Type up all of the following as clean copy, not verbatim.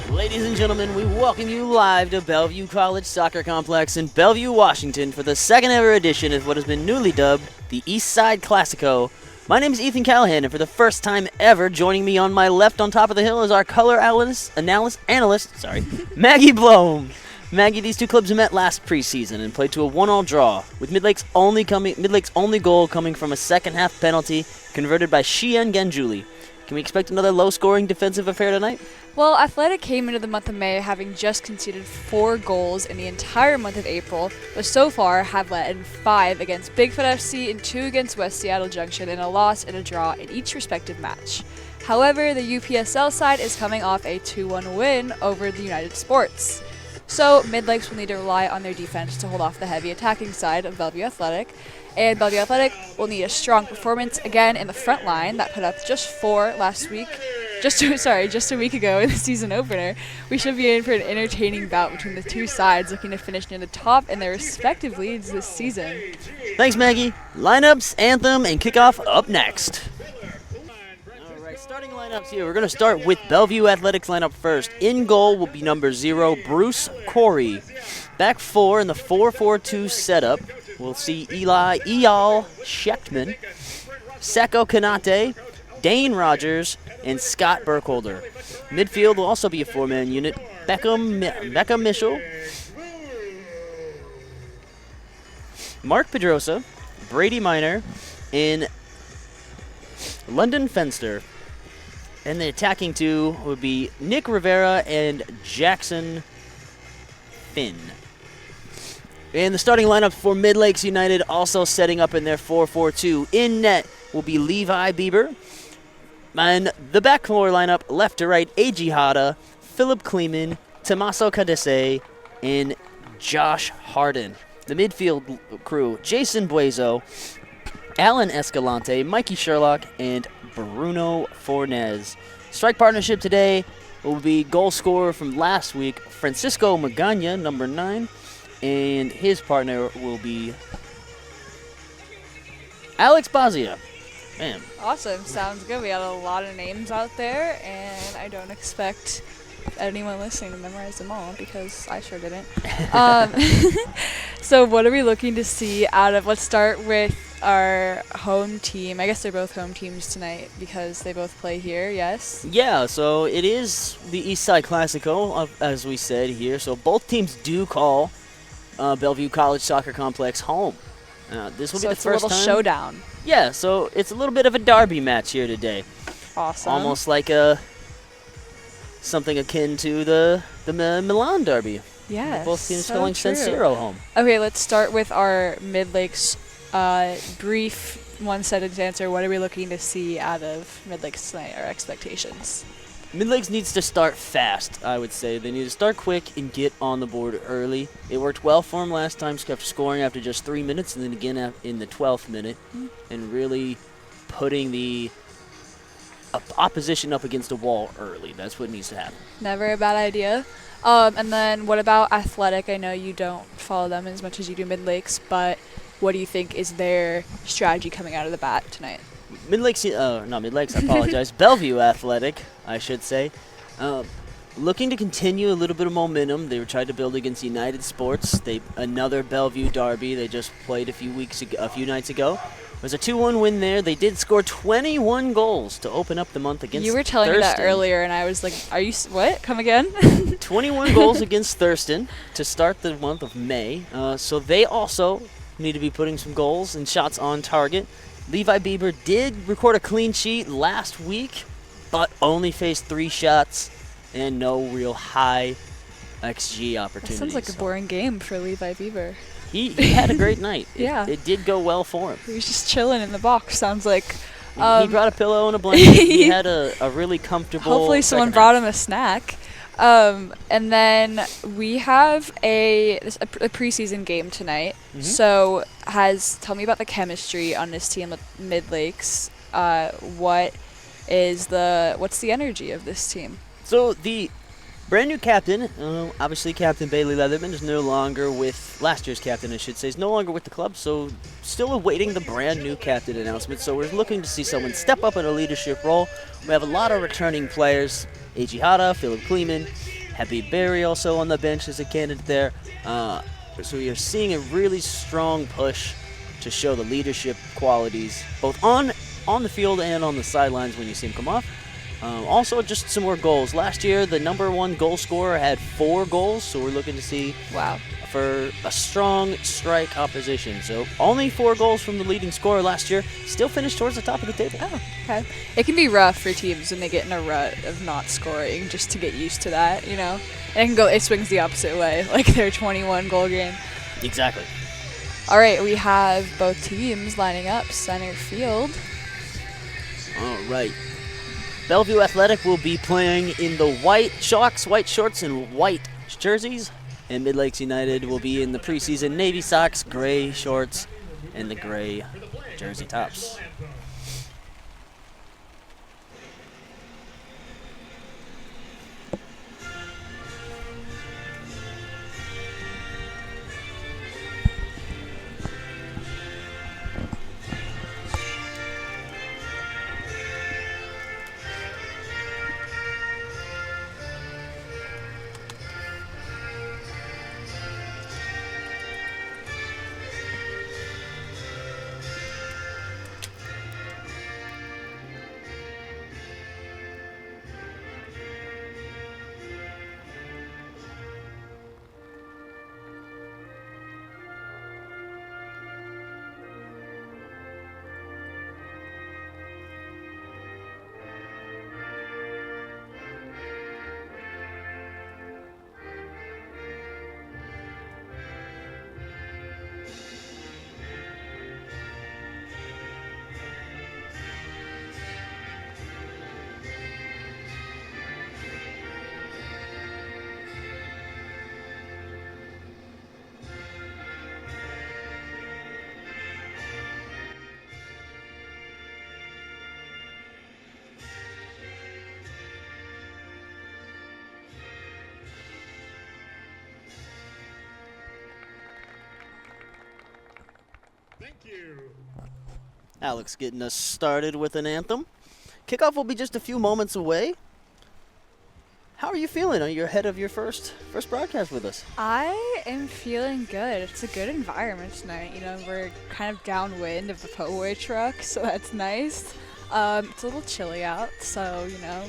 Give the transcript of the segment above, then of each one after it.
Ladies and gentlemen, we welcome you live to Bellevue College Soccer Complex in Bellevue, Washington for the second ever edition of what has been newly dubbed the East Side Classico. My name is Ethan Callahan, and for the first time ever, joining me on my left on top of the hill is our color analyst, Maggie Blome. Maggie, these two clubs met last preseason and played to a 1-1 draw, with Midlakes' only goal coming from a second-half penalty converted by Shien Ganjuli. Can we expect another low-scoring defensive affair tonight? Well, Athletic came into the month of May having just conceded 4 goals in the entire month of April, but so far have let in 5 against Bigfoot FC and 2 against West Seattle Junction, and a loss and a draw in each respective match. However, the UPSL side is coming off a 2-1 win over the United Sports. So, Midlakes will need to rely on their defense to hold off the heavy attacking side of Bellevue Athletic, and Bellevue Athletic will need a strong performance again in the front line that put up just 4 last week. Just a week ago in the season opener. We should be in for an entertaining bout between the two sides looking to finish near the top in their respective leads this season. Thanks, Maggie. Lineups, anthem, and kickoff up next. All right, starting lineups here. We're going to start with Bellevue Athletics lineup first. In goal will be number 0, Bruce Corey. Back 4 in the 4-4-2 setup. We'll see Eyal Schechtman, Seko Kanate, Dane Rogers, and Scott Burkholder. Midfield will also be a 4-man unit. Becca Michel, Mark Pedrosa, Brady Miner, and London Fenster. And the attacking two would be Nick Rivera and Jackson Finn. And the starting lineup for Midlakes United also setting up in their 4-4-2. In net will be Levi Bieber. And the back four lineup, left to right, Eiji Hada, Philip Kleeman, Tommaso Cadese, and Josh Harden. The midfield crew, Jason Buezo, Alan Escalante, Mikey Sherlock, and Bruno Fornez. Strike partnership today will be goal scorer from last week, Francisco Magana, number 9, and his partner will be Alex Bazia. Man. Awesome. Sounds good. We got a lot of names out there, and I don't expect anyone listening to memorize them all because I sure didn't. So what are we looking to see out of, let's start with our home team. I guess they're both home teams tonight because they both play here, yes? Yeah, so it is the East Side Classico, as we said here. So both teams do call Bellevue College Soccer Complex home. This will be the first time. So it's a little showdown. Yeah, so it's a little bit of a derby match here today. Awesome. Almost like something akin to the Milan derby. Yeah. Both teams calling San Siro home. Okay, let's start with our Midlakes brief one-sentence answer. What are we looking to see out of Midlakes tonight, our expectations? Midlakes needs to start fast, I would say. They need to start quick and get on the board early. It worked well for them last time, kept scoring after just 3 minutes, and then again in the 12th minute, and really putting the opposition up against a wall early. That's what needs to happen. Never a bad idea. And then what about Athletic? I know you don't follow them as much as you do Midlakes, but what do you think is their strategy coming out of the bat tonight? Not Midlakes, I apologize. Bellevue Athletic, I should say. Looking to continue a little bit of momentum. They were trying to build against United Sports. Another Bellevue derby they just played a few nights ago. It was a 2-1 win there. They did score 21 goals to open up the month against Thurston. You were telling me that earlier, and I was like, what? Come again? 21 goals against Thurston to start the month of May. So they also need to be putting some goals and shots on target. Levi Bieber did record a clean sheet last week, but only faced 3 shots and no real high XG opportunities. That sounds like a boring game for Levi Bieber. He had a great night. Yeah. It did go well for him. He was just chilling in the box, sounds like. He brought a pillow and a blanket. He had a really comfortable. Hopefully someone brought him a snack. And then we have a preseason game tonight. Mm-hmm. So tell me about the chemistry on this team with Midlakes. What's the energy of this team? So the brand new captain, obviously Captain Bailey Leatherman is no longer with, last year's captain I should say, is no longer with the club, so still awaiting the brand new captain announcement. So we're looking to see someone step up in a leadership role. We have a lot of returning players, Eiji Hada, Philip Kleeman, Happy Berry also on the bench as a candidate there. So you're seeing a really strong push to show the leadership qualities, both on the field and on the sidelines when you see him come off. Also, just some more goals. Last year, the #1 goal scorer had 4 goals, so we're looking to see Wow. for a strong strike opposition. So only 4 goals from the leading scorer last year. Still finished towards the top of the table. Oh, okay. It can be rough for teams when they get in a rut of not scoring, just to get used to that, you know? And it swings the opposite way, like their 21 goal game. Exactly. All right, we have both teams lining up center field. All right. Bellevue Athletic will be playing in the white shocks, white shorts, and white jerseys. And Midlakes United will be in the preseason navy socks, gray shorts, and the gray jersey tops. Thank you. Alex getting us started with an anthem. Kickoff will be just a few moments away. How are you feeling? Are you ahead of your first broadcast with us? I am feeling good. It's a good environment tonight. You know, we're kind of downwind of the po' truck, so that's nice. It's a little chilly out, so, you know,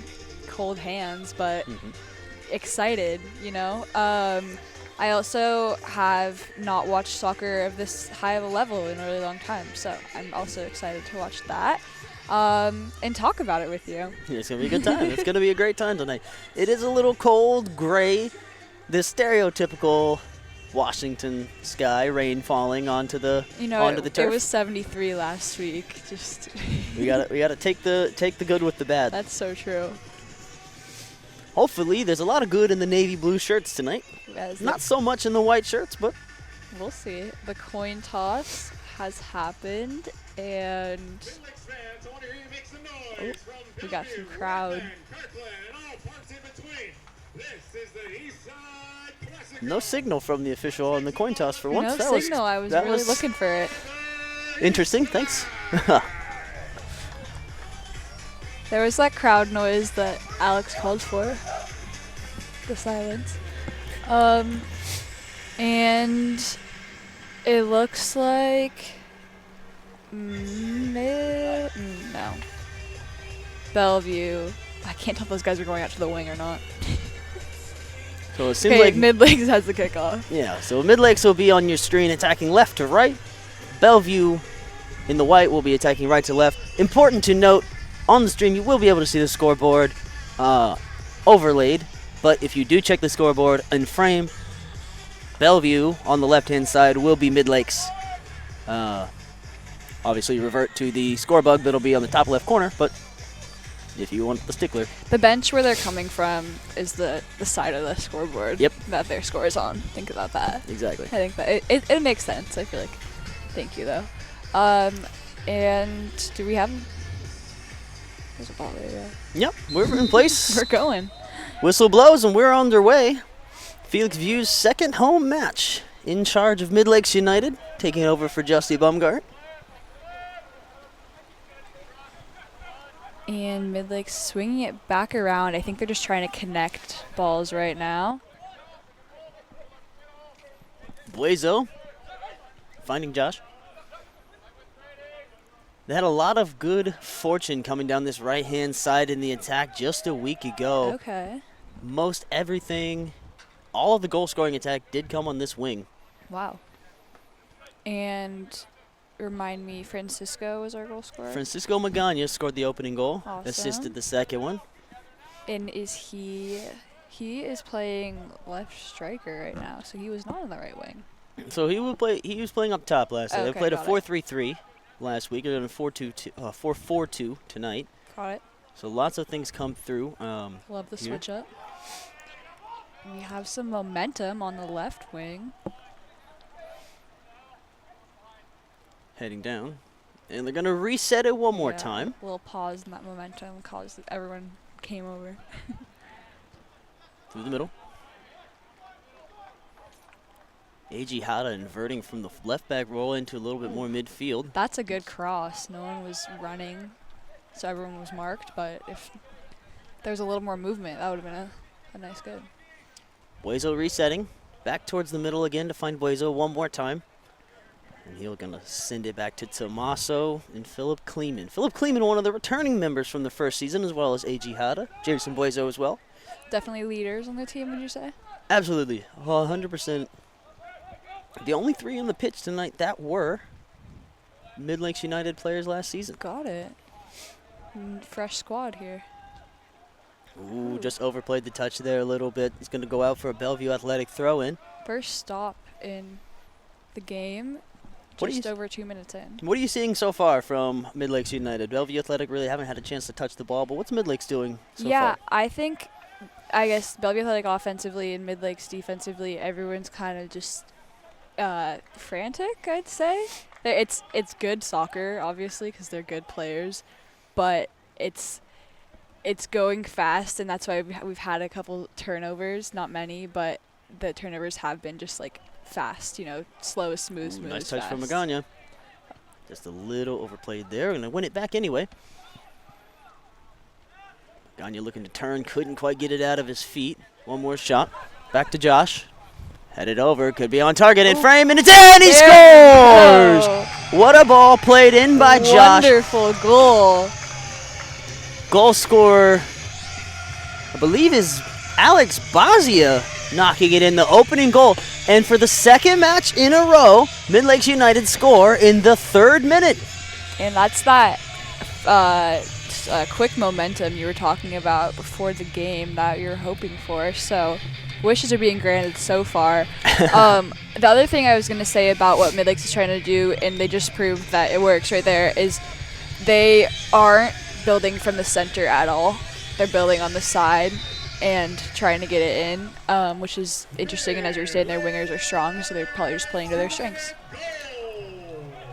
cold hands, but excited, you know. I also have not watched soccer of this high of a level in a really long time, so I'm also excited to watch that and talk about it with you. Yeah, it's going to be a good time. It's going to be a great time tonight. It is a little cold, gray, the stereotypical Washington sky, rain falling onto the onto the turf. It was 73 last week. Just we got to take the good with the bad. That's so true. Hopefully, there's a lot of good in the navy blue shirts tonight. Not so much in the white shirts, but we'll see. The coin toss has happened, and we got some crowd. No signal from the official on the coin toss for once. No signal. I was really looking for it. Interesting. Thanks. There was that crowd noise that Alex called for. The silence. And it looks like no. Bellevue. I can't tell if those guys are going out to the wing or not. So it seems like Midlakes has the kickoff. Yeah, so Midlakes will be on your screen attacking left to right. Bellevue in the white will be attacking right to left. Important to note, on the stream you will be able to see the scoreboard overlaid, but if you do check the scoreboard in frame, Bellevue on the left-hand side will be Midlakes. Obviously revert to the score bug that'll be on the top left corner, but if you want the stickler. The bench where they're coming from is the side of the scoreboard that their score is on. Think about that. Exactly. I think that it makes sense. I feel like. Thank you, though. And do we have... There's a ball right there. Yep, we're in place. We're going. Whistle blows and we're underway. Felix View's second home match in charge of Midlakes United, taking over for Justy Bumgart. And Midlakes swinging it back around. I think they're just trying to connect balls right now. Buezo finding Josh. They had a lot of good fortune coming down this right-hand side in the attack just a week ago. Okay. Most everything, all of the goal-scoring attack did come on this wing. Wow. And remind me, Francisco was our goal scorer? Francisco Magana scored the opening goal, Awesome. assisted the second one. And is he is playing left striker right now, so he was not on the right wing. So he was playing up top last night. They Okay, played a got it. 4-3-3 last week. They're doing a 4-4-2 tonight. Got it. So lots of things come through. Love the here. switch up. We have some momentum on the left wing. Heading down. And they're going to reset it one more Yeah, time. A little pause in that momentum caused everyone came over. Through the middle. A.G. Hada inverting from the left back roll into a little bit more midfield. That's a good cross. No one was running, so everyone was marked. But if there was a little more movement, that would have been a nice good. Buezo resetting. Back towards the middle again to find Buezo one more time. And he's going to send it back to Tommaso and Philip Kleeman. Philip Kleeman, one of the returning members from the first season, as well as A.G. Hada. Jason Buezo as well. Definitely leaders on the team, would you say? Absolutely. 100%. The only three on the pitch tonight that were Midlakes United players last season. Got it. Fresh squad here. Ooh, just overplayed the touch there a little bit. He's going to go out for a Bellevue Athletic throw-in. First stop in the game, What are just you- over 2 minutes in. What are you seeing so far from Midlakes United? Bellevue Athletic really haven't had a chance to touch the ball, but what's Midlakes doing so Yeah, far? I guess Bellevue Athletic offensively and Midlakes defensively, everyone's kind of just frantic, I'd say. It's good soccer, obviously, because they're good players, but it's going fast, and that's why we've had a couple turnovers, not many, but the turnovers have been just like fast, slow, smooth, Ooh, nice touch fast. from Magana. Just a little overplayed there. Going to win it back anyway. Magana looking to turn, couldn't quite get it out of his feet. One more shot. Back to Josh. Headed over, could be on target in frame, and it's in! He There we scores! What a ball played in by Josh. Wonderful goal. Goal scorer, I believe, is Alex Bazia knocking it in, the opening goal. And for the second match in a row, Midlakes United score in the 3rd minute. And that's that quick momentum you were talking about before the game that you're hoping for. So wishes are being granted so far. The other thing I was going to say about what Midlakes is trying to do, and they just proved that it works right there, is they aren't building from the center at all. They're building on the side and trying to get it in, which is interesting. And as you were saying, their wingers are strong, so they're probably just playing to their strengths.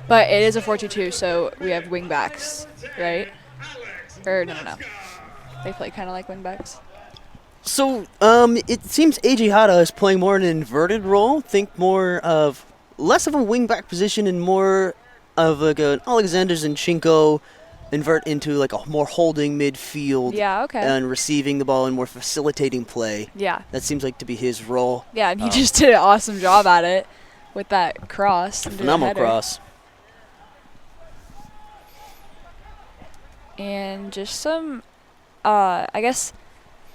But it is a 4-2-2, so we have wing backs, right? Or no. They play kind of like wing backs. So it seems A.J. Hada is playing more an inverted role. Think more of less of a wing back position and more of like an Alexander Zinchenko invert into like a more holding midfield. Yeah, okay. And receiving the ball and more facilitating play. Yeah. That seems like to be his role. Yeah, and he just did an awesome job at it with that cross. into the Phenomenal header. cross. And just some, I guess,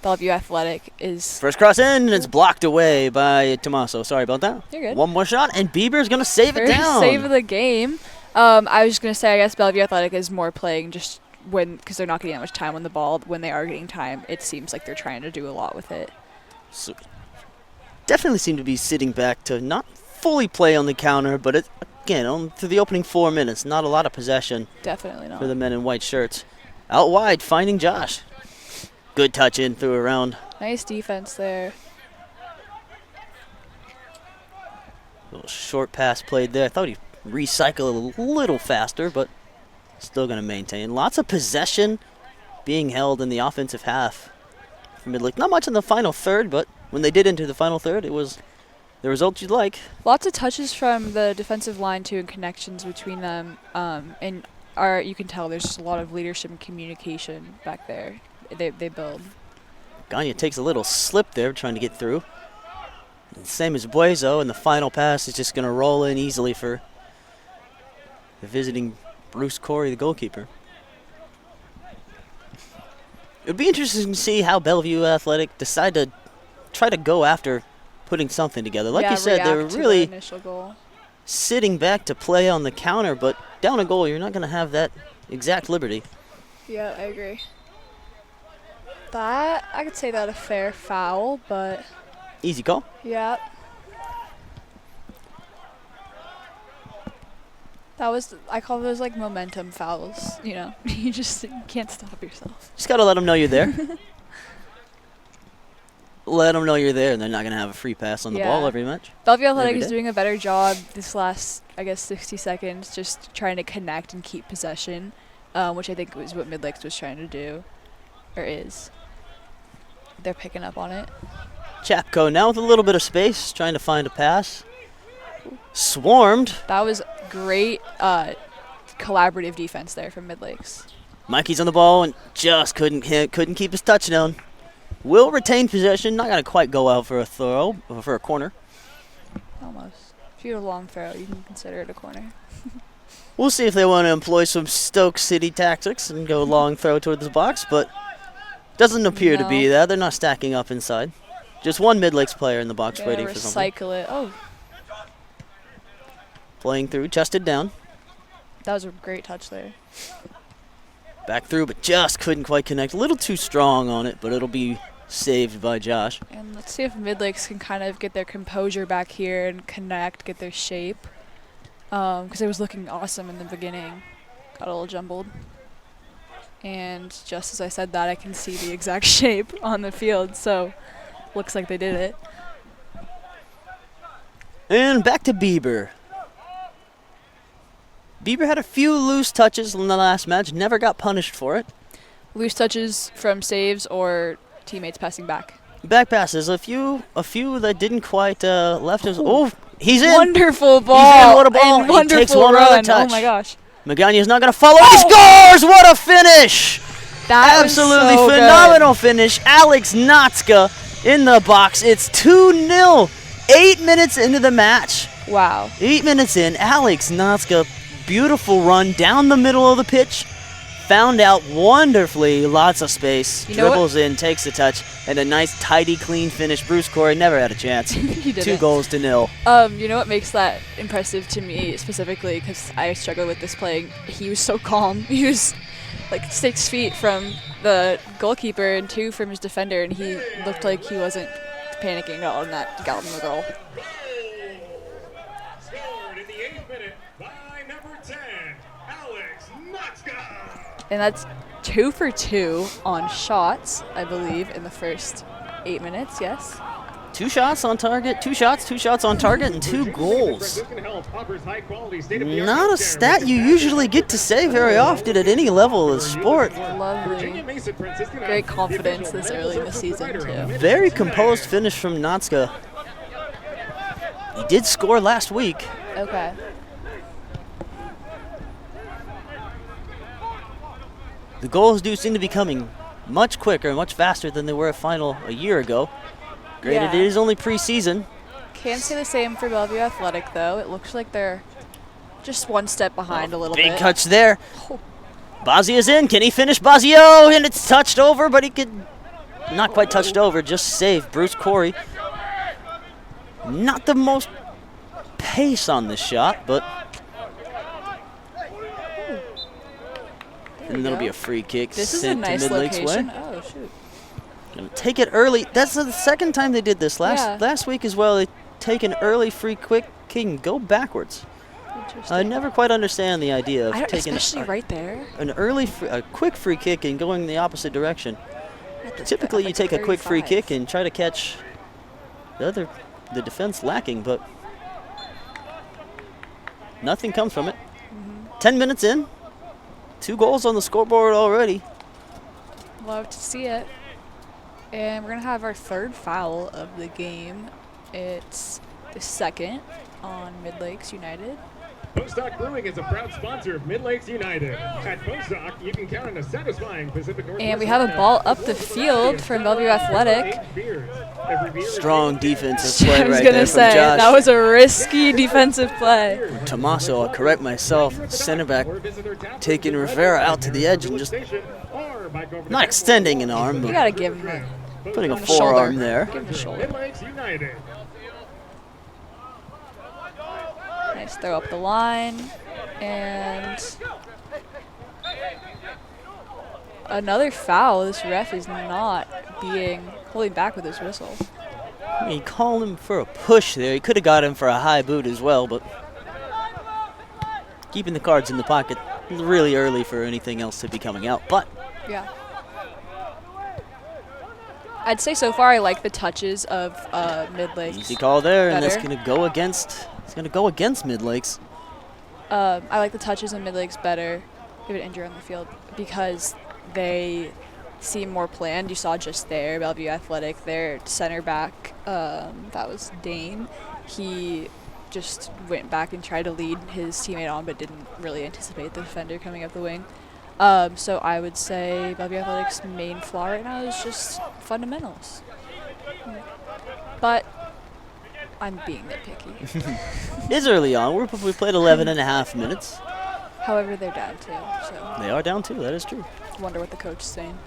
Bellevue Athletic is... First cross in, and it's blocked away by Tommaso. Sorry about that. You're good. One more shot, and Bieber's going to save it First down. save of the game. I was just going to say, I guess Bellevue Athletic is more playing just because they're not getting that much time on the ball. When they are getting time, it seems like they're trying to do a lot with it. So, definitely seem to be sitting back to not fully play on the counter, but it, again, through the opening 4 minutes, not a lot of possession Definitely not. for the men in white shirts. Out wide, finding Josh. Good touch in, through around. Nice defense there. Little short pass played there. I thought he'd recycle a little faster, but still going to maintain. Lots of possession being held in the offensive half for Midlake. Not much in the final third, but when they did enter the final third, it was the result you'd like. Lots of touches from the defensive line, too, and connections between them. And you can tell there's just a lot of leadership and communication back there. They build. Gagne takes a little slip there trying to get through. And same as Buezo, and the final pass is just going to roll in easily for the visiting Bruce Corey, the goalkeeper. It would be interesting to see how Bellevue Athletic decide to try to go after putting something together. Like you said, they were react to really the initial goal. sitting back to play on the counter, but down a goal, you're not going to have that exact liberty. Yeah, I agree. That, I could say that a fair foul, but Easy call. yeah. That was, I call those like momentum fouls, you know. You just can't stop yourself. Just got to let them know you're there. Let them know you're there, and they're not going to have a free pass on the ball Yeah. every match. Bellevue Athletic Every is day. doing a better job this last, I guess, 60 seconds, just trying to connect and keep possession, which I think was what Midlakes was trying to do, or is. They're picking up on it. Chapko now with a little bit of space, trying to find a pass. Swarmed. That was great collaborative defense there from Midlakes. Mikey's on the ball and just couldn't keep his touchdown. Will retain possession, not going to quite go out for a throw, or for a corner. Almost. If you had a long throw, you can consider it a corner. We'll see if they want to employ some Stoke City tactics and go long throw towards the box, but doesn't appear to be No. that. They're not stacking up inside. Just one Midlakes player in the box Gonna waiting for something. recycle it. Oh, Playing through, chested down. that was a great touch there. Back through, but just couldn't quite connect. A little too strong on it, but it'll be saved by Josh. And let's see if Midlakes can kind of get their composure back here and connect, get their shape. Because it was looking awesome in the beginning. Got a little jumbled. And just as I said that, I can see the exact shape on the field, so looks like they did it. And back to Bieber. Bieber had a few loose touches in the last match, never got punished for it. Loose touches from saves or teammates passing back. Back passes, a few that didn't quite left his. Oh, he's in. Wonderful ball. He's in. What a ball. And He wonderful takes one run. other touch. Oh my gosh. Magana's not going to follow. He scores! What a finish! That Absolutely was so phenomenal finish. Alex Notska in the box. It's 2-0. 8 minutes into the match. Good. Wow. 8 minutes in, Alex Notska, beautiful run down the middle of the pitch. Found out wonderfully, lots of space. You know what? Dribbles in, takes the touch, and a nice, tidy, clean finish. Bruce Corey never had a chance. He did 2 it. goals to 0. You know what makes that impressive to me specifically, because I struggle with this playing, he was so calm. He was like 6 feet from the goalkeeper and 2 from his defender, and he looked like he wasn't panicking at all, and that got him the goal. Scored in the 8th minute by number 10, Alex Notska. And that's 2 for 2 on shots, I believe, in the first 8 minutes, yes? 2 shots on target, 2 shots on target, and 2 goals. Not a stat you usually get to say very often at any level of sport. Lovely. Great confidence this early in the season, too. Very composed finish from Notska. He did score last week. Okay. The goals do seem to be coming much quicker, much faster than they were at final a year ago. Granted, Yeah. it is only preseason. Can't say the same for Bellevue Athletic, though. It looks like they're just one step behind a little Big bit. touch there. Oh. Bazia's in. Can he finish Bazio? And it's touched over, but he could not quite touched over. Just saved Bruce Corey. Not the most pace on this shot, but and that'll be a free kick This is a sent nice to Midlakes location. way. Oh, shoot. Gonna take it early. That's the second time they did this. Yeah. Last week as well. They take an early free quick kick and go backwards. Interesting. I never quite understand the idea of taking especially right there. an a quick free kick and going the opposite direction. At the- Typically, at you like take a quick free 35. kick and try to catch the defense lacking, but nothing comes from it. 10 minutes in, 2 goals on the scoreboard already. Love to see it. And we're going to have our 3rd foul of the game. It's the 2nd on Midlakes United. Postdoc Brewing is a proud sponsor of Midlakes United. At Postdoc, you can count on a satisfying Pacific Northwest. And we have a ball up the field from Bellevue Athletic. Strong defensive play I was right going there to from say, Josh. that was a risky defensive play. Tommaso, I'll correct myself, center back taking Rivera out to the edge and just not extending an arm, You but got to give him putting a the forearm shoulder. there. Give him the shoulder. Midlakes United. Nice throw up the line. And another foul. This ref is not holding back with his whistle. He called him for a push there. He could have got him for a high boot as well, but keeping the cards in the pocket really early for anything else to be coming out. But Yeah. I'd say so far I like the touches of Midlakes. easy call there, and that's Better. going to go against. It's going to go against Midlakes. I like the touches of Midlakes better, give it injury on the field, because they seem more planned. You saw just there, Bellevue Athletic, their center back, that was Dane. He just went back and tried to lead his teammate on, but didn't really anticipate the defender coming up the wing. So I would say Bellevue Athletic's main flaw right now is just fundamentals. But I'm being nitpicky. It is early on. We played 11 and a half minutes. However, they're down too, so They are down 2. That is true. wonder what the coach is saying.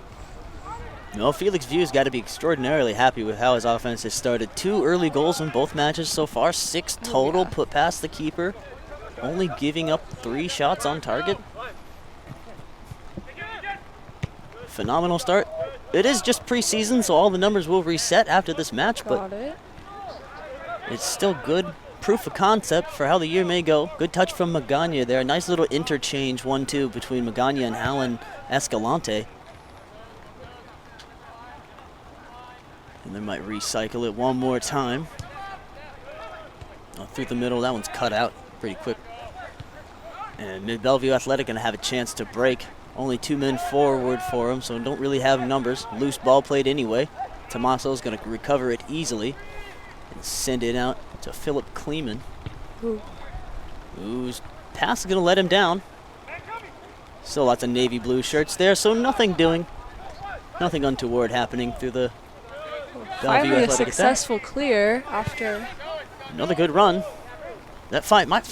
No, Felix View's got to be extraordinarily happy with how his offense has started. 2 early goals in both matches so far, 6 total yeah. put past the keeper, only giving up 3 shots on target. Phenomenal start. It is just preseason, so all the numbers will reset after this match, but Got it. it's still good proof of concept for how the year may go. Good touch from Magana there. Nice little interchange 1-2 between Magana and Alan Escalante. And they might recycle it one more time. Oh, through the middle, that one's cut out pretty quick. And Mid-Bellevue Athletic going to have a chance to break. Only 2 men forward for him, so don't really have numbers. Loose ball played anyway. Tommaso's going to recover it easily and send it out to Philip Kleeman. Whose pass is going to let him down. Still lots of navy blue shirts there, so nothing untoward happening through the Bellevue Finally a Athletic attack. successful clear after Another good run. That might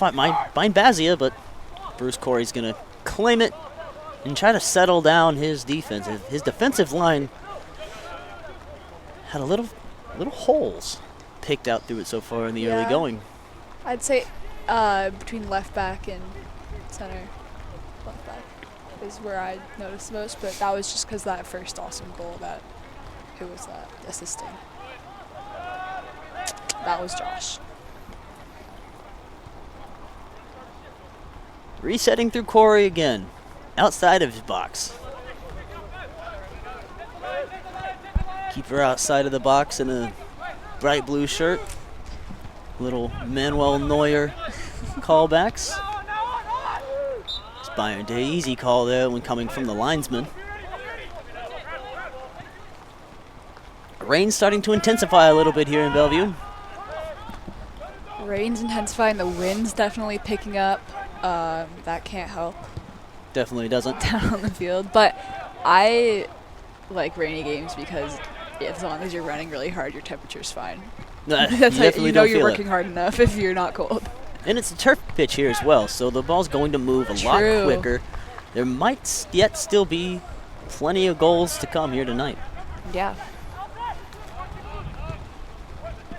bind Bazia, but Bruce Corey's going to claim it and try to settle down his defense. His defensive line had a little holes picked out through it so far in the early Yeah. going. I'd say between left back and center. Left back is where I noticed most, but that was just because that first awesome goal who was that assisting? That was Josh. Resetting through Corey again, outside of his box. Keeper outside of the box in a bright blue shirt. Little Manuel Neuer callbacks. It's Byron Day, easy call there when coming from the linesman. Rain's starting to intensify a little bit here in Bellevue. Rain's intensifying, the wind's definitely picking up. That can't help Definitely doesn't. down on the field, but I like rainy games because as long as you're running really hard, your temperature's fine. That's how Definitely you know don't you're feel working hard enough if you're not cold. And it's a turf pitch here as well, so the ball's going to move a lot True. quicker. There might yet still be plenty of goals to come here tonight. Yeah.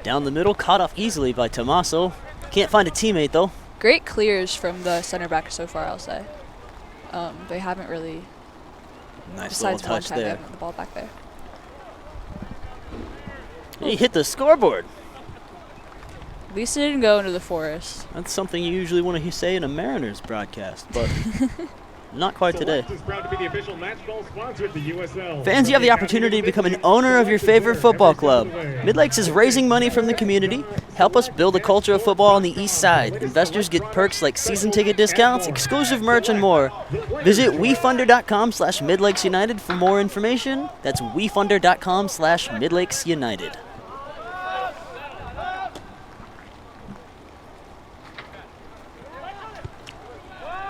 Down the middle, caught off easily by Tommaso. Can't find a teammate though. Great clears from the center back so far, I'll say. They haven't really, Nice little besides one touch time, they there. haven't had the ball back there. He hit the scoreboard. At least it didn't go into the forest. That's something you usually want to say in a Mariners broadcast, but not quite today. Select is proud to be the official match ball sponsor of the USL. Fans, you have the opportunity to become an owner of your favorite football club. Midlakes is raising money from the community. Help us build a culture of football on the east side. Investors get perks like season ticket discounts, exclusive merch, and more. Visit wefunder.com/MidlakesUnited for more information. That's wefunder.com/MidlakesUnited.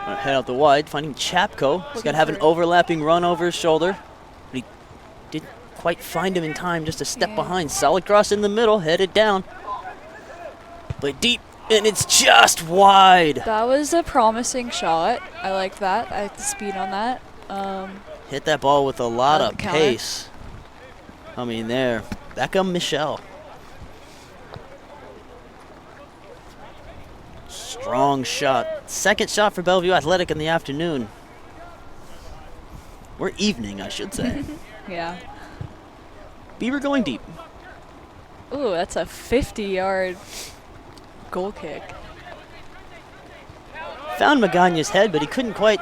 Head out the wide, finding Chapko. He's got to have an for- overlapping run over his shoulder. But he didn't quite find him in time, just a step Yeah. behind. Solid cross in the middle, headed down. Play deep, and it's just wide. That was a promising shot. I like that. I like the speed on that. Hit that ball with a lot On of the counter. pace. I mean, there. Beckham Michelle. Strong shot. Second shot for Bellevue Athletic in the afternoon. Or evening, I should say. Yeah. Bieber going deep. Ooh, that's a 50-yard goal kick. Found Magana's head, but he couldn't quite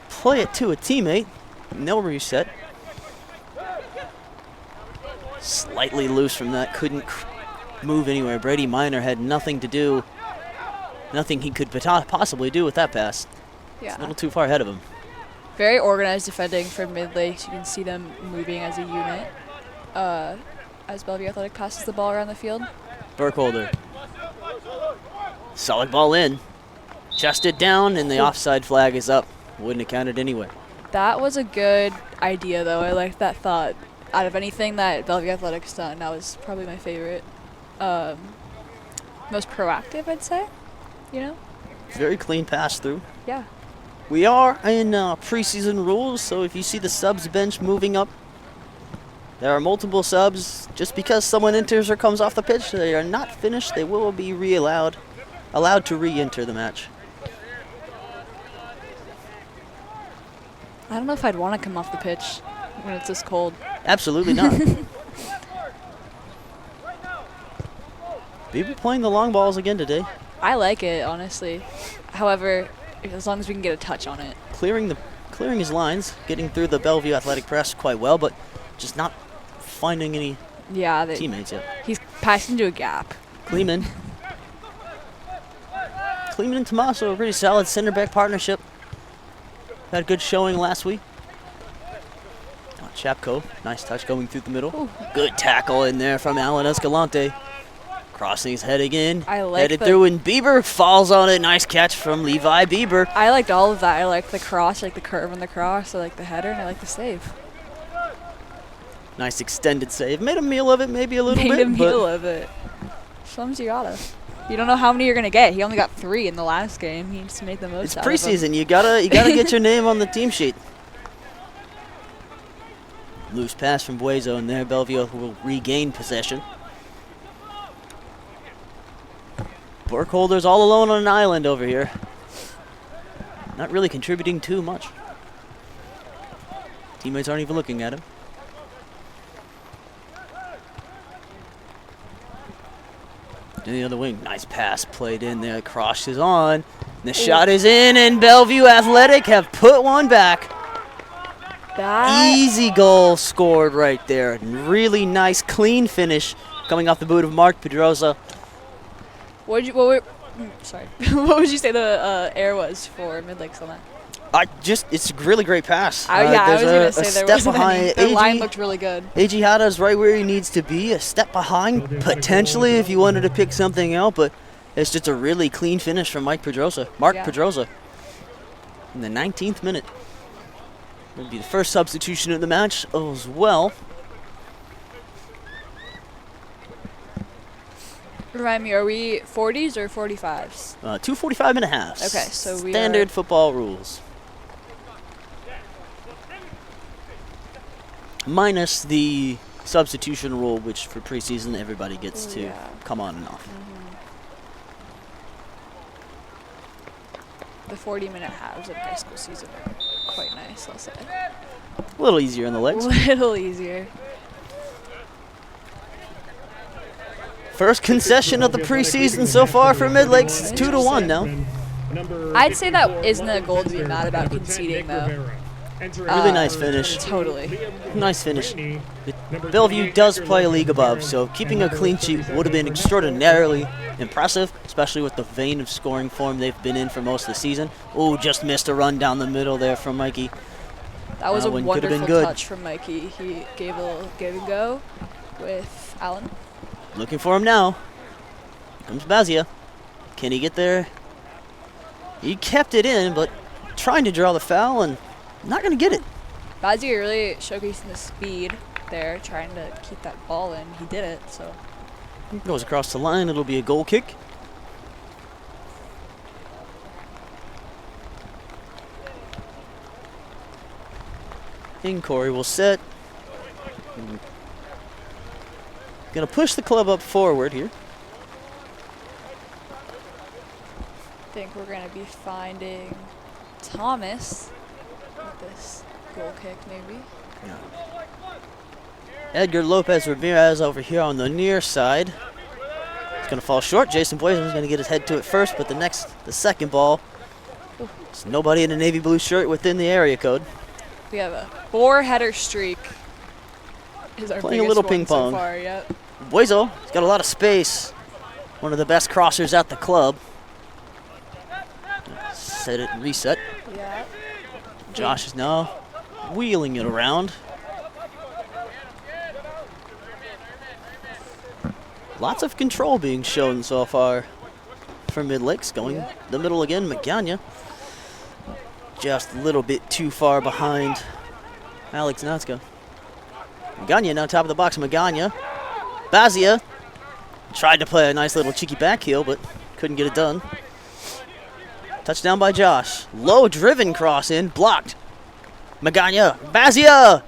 play it to a teammate. No reset. Slightly loose from that. Couldn't move anywhere. Brady Minor had nothing to do. Nothing he could possibly do with that pass. Yeah. It's a little too far ahead of him. Very organized defending for Midlakes. You can see them moving as a unit as Bellevue Athletic passes the ball around the field. Burkholder. Solid ball in. Chested down, and the offside flag is up. Wouldn't have counted anyway. That was a good idea, though. I liked that thought. Out of anything that Bellevue Athletics done, that was probably my favorite. Most proactive, I'd say. You know? Very clean pass through. Yeah. We are in preseason rules, so if you see the subs bench moving up, there are multiple subs. Just because someone enters or comes off the pitch, they are not finished. They will be allowed to re-enter the match. I don't know if I'd want to come off the pitch when it's this cold. Absolutely not. People playing the long balls again today. I like it, honestly. However, as long as we can get a touch on it. Clearing his lines, getting through the Bellevue Athletic press quite well, but just not finding any Yeah, teammates yet. he's passed into a gap. Kleeman and Tommaso, a pretty solid center back partnership. Had a good showing last week. Chapko, nice touch going through the middle. Ooh. Good tackle in there from Alan Escalante. Crossing his head again. I like Headed the- through, and Bieber falls on it. Nice catch from Levi Bieber. I liked all of that. I liked the cross, I liked the curve on the cross, I liked the header, and I liked the save. Nice extended save. Made a meal of it, maybe a little Made bit. a meal of it. Sometimes you gotta. You don't know how many you're gonna get. He only got 3 in the last game. He needs to make the most It's out of them. preseason. You gotta get your name on the team sheet. Loose pass from Buezo, and there Bellevue will regain possession. Burkholder's all alone on an island over here. Not really contributing too much. Teammates aren't even looking at him. In the other wing, nice pass played in there. Cross is on. The shot is in, and Bellevue Athletic have put one back. That Easy goal scored right there. Really nice, clean finish coming off the boot of Mark Pedrosa. what would you say the air was for Midlakes on that? It's a really great pass. I was there's gonna a say there step wasn't behind. any. The line looked really good. AG Hada's right where he needs to be. A step behind, potentially, if you wanted to pick something out, but it's just a really clean finish from Mark Yeah. Pedrosa. In the 19th minute. Would be the first substitution of the match as well. Remind me, are we 40s or 45s? 2:45 and a half. Okay, so we Standard are- football rules. Minus the substitution rule, which for preseason everybody gets Ooh, to yeah. come on and off. The 40-minute halves of high school season are quite nice, I'll say. A little easier on the A legs. little easier. First concession of the preseason so far for Midlakes. It's 2-1 now. I'd say that isn't a goal to be mad about conceding, though. Really nice finish. Totally. Nice finish. Bellevue does play a league above, so keeping a clean sheet would have been extraordinarily impressive, especially with the vein of scoring form they've been in for most of the season. Oh, just missed a run down the middle there from Mikey. That was a one could have been wonderful good. touch from Mikey. He gave a little give and go with Alan. Looking for him now. Here comes Bazia. Can he get there? He kept it in, but trying to draw the foul and not going to get it. Bazzi really showcasing the speed there, trying to keep that ball in. He did it, so. Goes across the line. It'll be a goal kick. And Corey will set. Going to push the club up forward here. I think we're going to be finding Thomas with this goal kick, maybe. Yeah. Edgar Lopez Ramirez over here on the near side. It's going to fall short. Jason Boysen is going to get his head to it first, but the second ball, there's nobody in a navy blue shirt within the area code. We have a 4-header streak. Is our Playing a little ping pong. So far, yep. Boiso, he's got a lot of space. One of the best crossers at the club. Set it and reset. Yeah. Josh is now wheeling it around. Lots of control being shown so far for Midlakes. Going the middle again, Magana. Just a little bit too far behind Alex Natska. Magana now top of the box. Magana. Bazia tried to play a nice little cheeky back heel, but couldn't get it done. Touchdown by Josh. Low driven cross in, blocked. Magana. Bazia.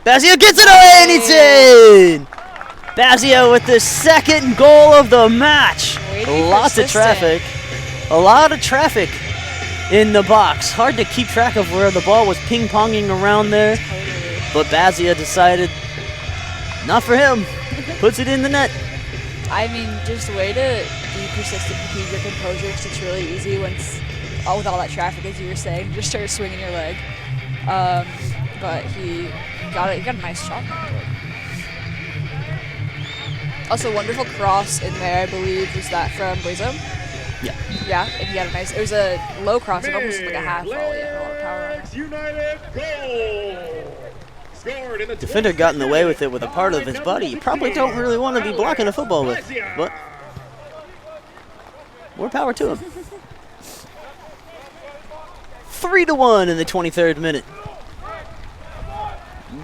Bazia gets it away and it's in. Bazia with the second goal of the match. Lots of traffic. A lot of traffic in the box. Hard to keep track of where the ball was ping-ponging around there. But Bazia decided not for him. Puts it in the net. I mean, just a way to be persistent and keep your composure, because it's really easy once, with all that traffic, as you were saying, just start swinging your leg. But he got it. He got a nice shot. Also, wonderful cross in there, I believe. Was that from Boiso? Yeah. Yeah, and he got a nice. It was a low cross, it almost like a half volley. A lot of power on it. United goal. Scored in the Defender got in the way with it with a part of his body you probably don't really want to be blocking a football with, but more power to him. 3-1 in the 23rd minute.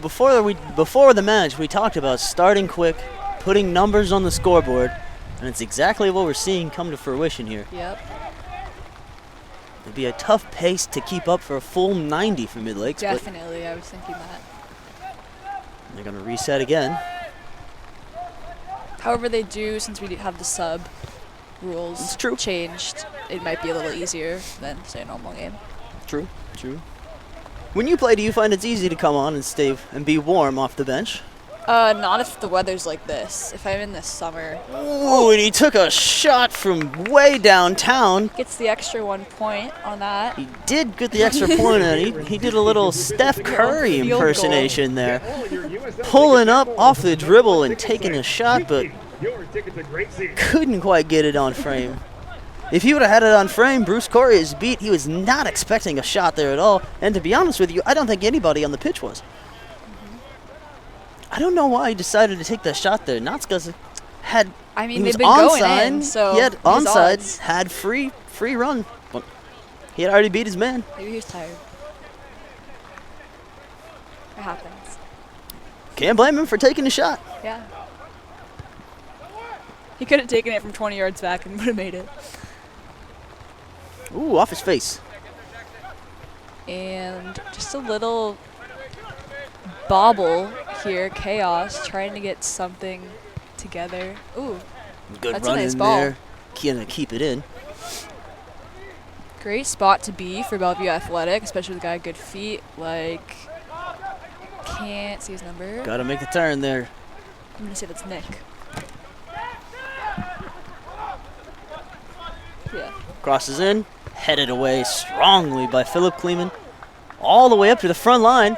Before the match, we talked about starting quick, putting numbers on the scoreboard, and it's exactly what we're seeing come to fruition here. Yep. It'd be a tough pace to keep up for a full 90 for Midlakes. Definitely, I was thinking that. They're going to reset again. However, they do, since we have the sub rules It's true. changed, it might be a little easier than, say, a normal game. True, true. When you play, do you find it's easy to come on and stay and be warm off the bench? Not if the weather's like this. If I'm in the summer. Ooh, and he took a shot from way downtown. Gets the extra 1 point on that. He did get the extra point, and he did a little Steph Curry Field goal. impersonation there. Pulling up off the dribble and taking a shot, but couldn't quite get it on frame. If he would have had it on frame, Bruce Corey is beat. He was not expecting a shot there at all. And to be honest with you, I don't think anybody on the pitch was. I don't know why he decided to take that shot there. Natska's had. I mean, he was they've been going onside. in, so he had his onside, odds. had free run. But he had already beat his man. Maybe he was tired. It happens. Can't blame him for taking the shot. Yeah. He could have taken it from 20 yards back and would have made it. Ooh, off his face. And just a little bobble here, chaos, trying to get something together. Ooh, Good That's a run nice in ball. there. Gonna keep it in. great spot to be for Bellevue Athletic, especially with a guy with good feet. Like, can't see his number. Gotta make the turn there. I'm gonna say that's Nick. Yeah. Crosses in, headed away strongly by Philip Kleeman, all the way up to the front line.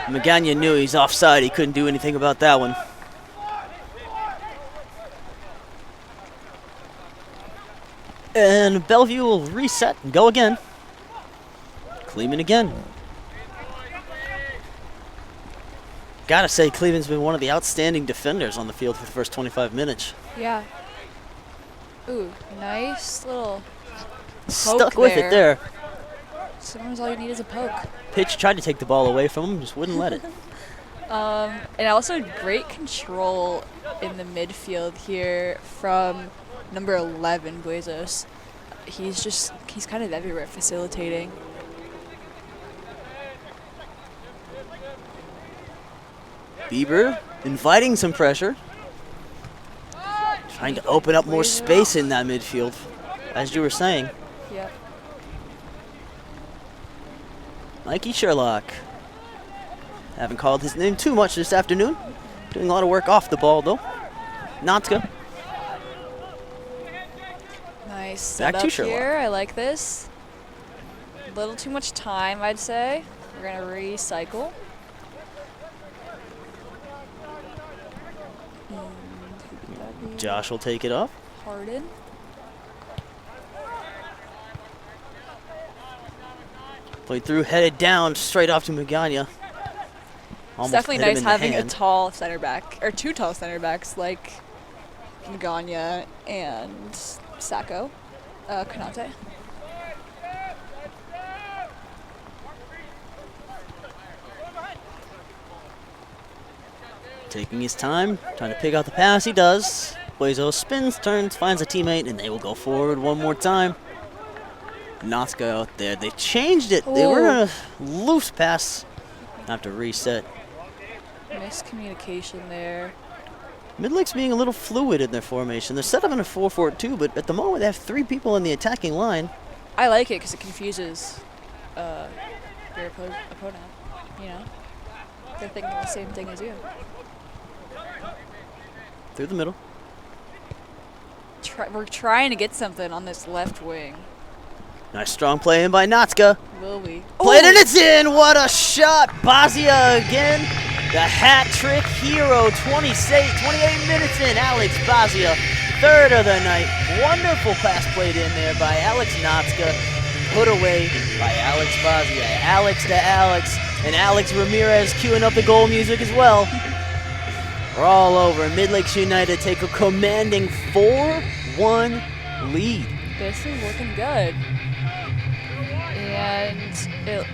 Magana knew he's offside. He couldn't do anything about that one. And Bellevue will reset and go again. Kleeman again. Gotta say, Kleeman's been one of the outstanding defenders on the field for the first 25 minutes. Yeah. Ooh, nice little Stuck with it there. Sometimes all you need is a poke. Pitch tried to take the ball away from him, just wouldn't let it. And also great control in the midfield here from number 11, Buezos. He's kind of everywhere facilitating. Bieber inviting some pressure. Trying to open up more space in that midfield, as you were saying. Yep. Mikey Sherlock. Haven't called his name too much this afternoon. Doing a lot of work off the ball, though. Natska. Nice Back to setup Sherlock. here. I like this. A little too much time, I'd say. We're going to recycle. And who could that be? Josh will take it up. Harden. Played through, headed down, straight off to Magana. It's definitely hit him nice in the having a hand. tall center back, or two tall center backs like Magana and Sacco, Konate. Taking his time, trying to pick out the pass. He does. Buezo spins, turns, finds a teammate, and they will go forward one more time. Natska out there. They changed it. They were Ooh. going to loose pass. Have to reset. Miscommunication there. Midlakes being a little fluid in their formation. They're set up in a 4-4-2, but at the moment they have 3 people in the attacking line. I like it because it confuses your opponent. You know, they're thinking the same thing as you. Through the middle. We're trying to get something on this left wing. Nice strong play in by Natska. Will we? Played and it's in. What a shot. Bazia again. The hat trick hero. 28 minutes in. Alex Bazia, third of the night. Wonderful pass played in there by Alex Natska. Put away by Alex Bazia. Alex to Alex. And Alex Ramirez queuing up the goal music as well. We're all over. Midlakes United take a commanding 4-1 lead. This is looking good. And it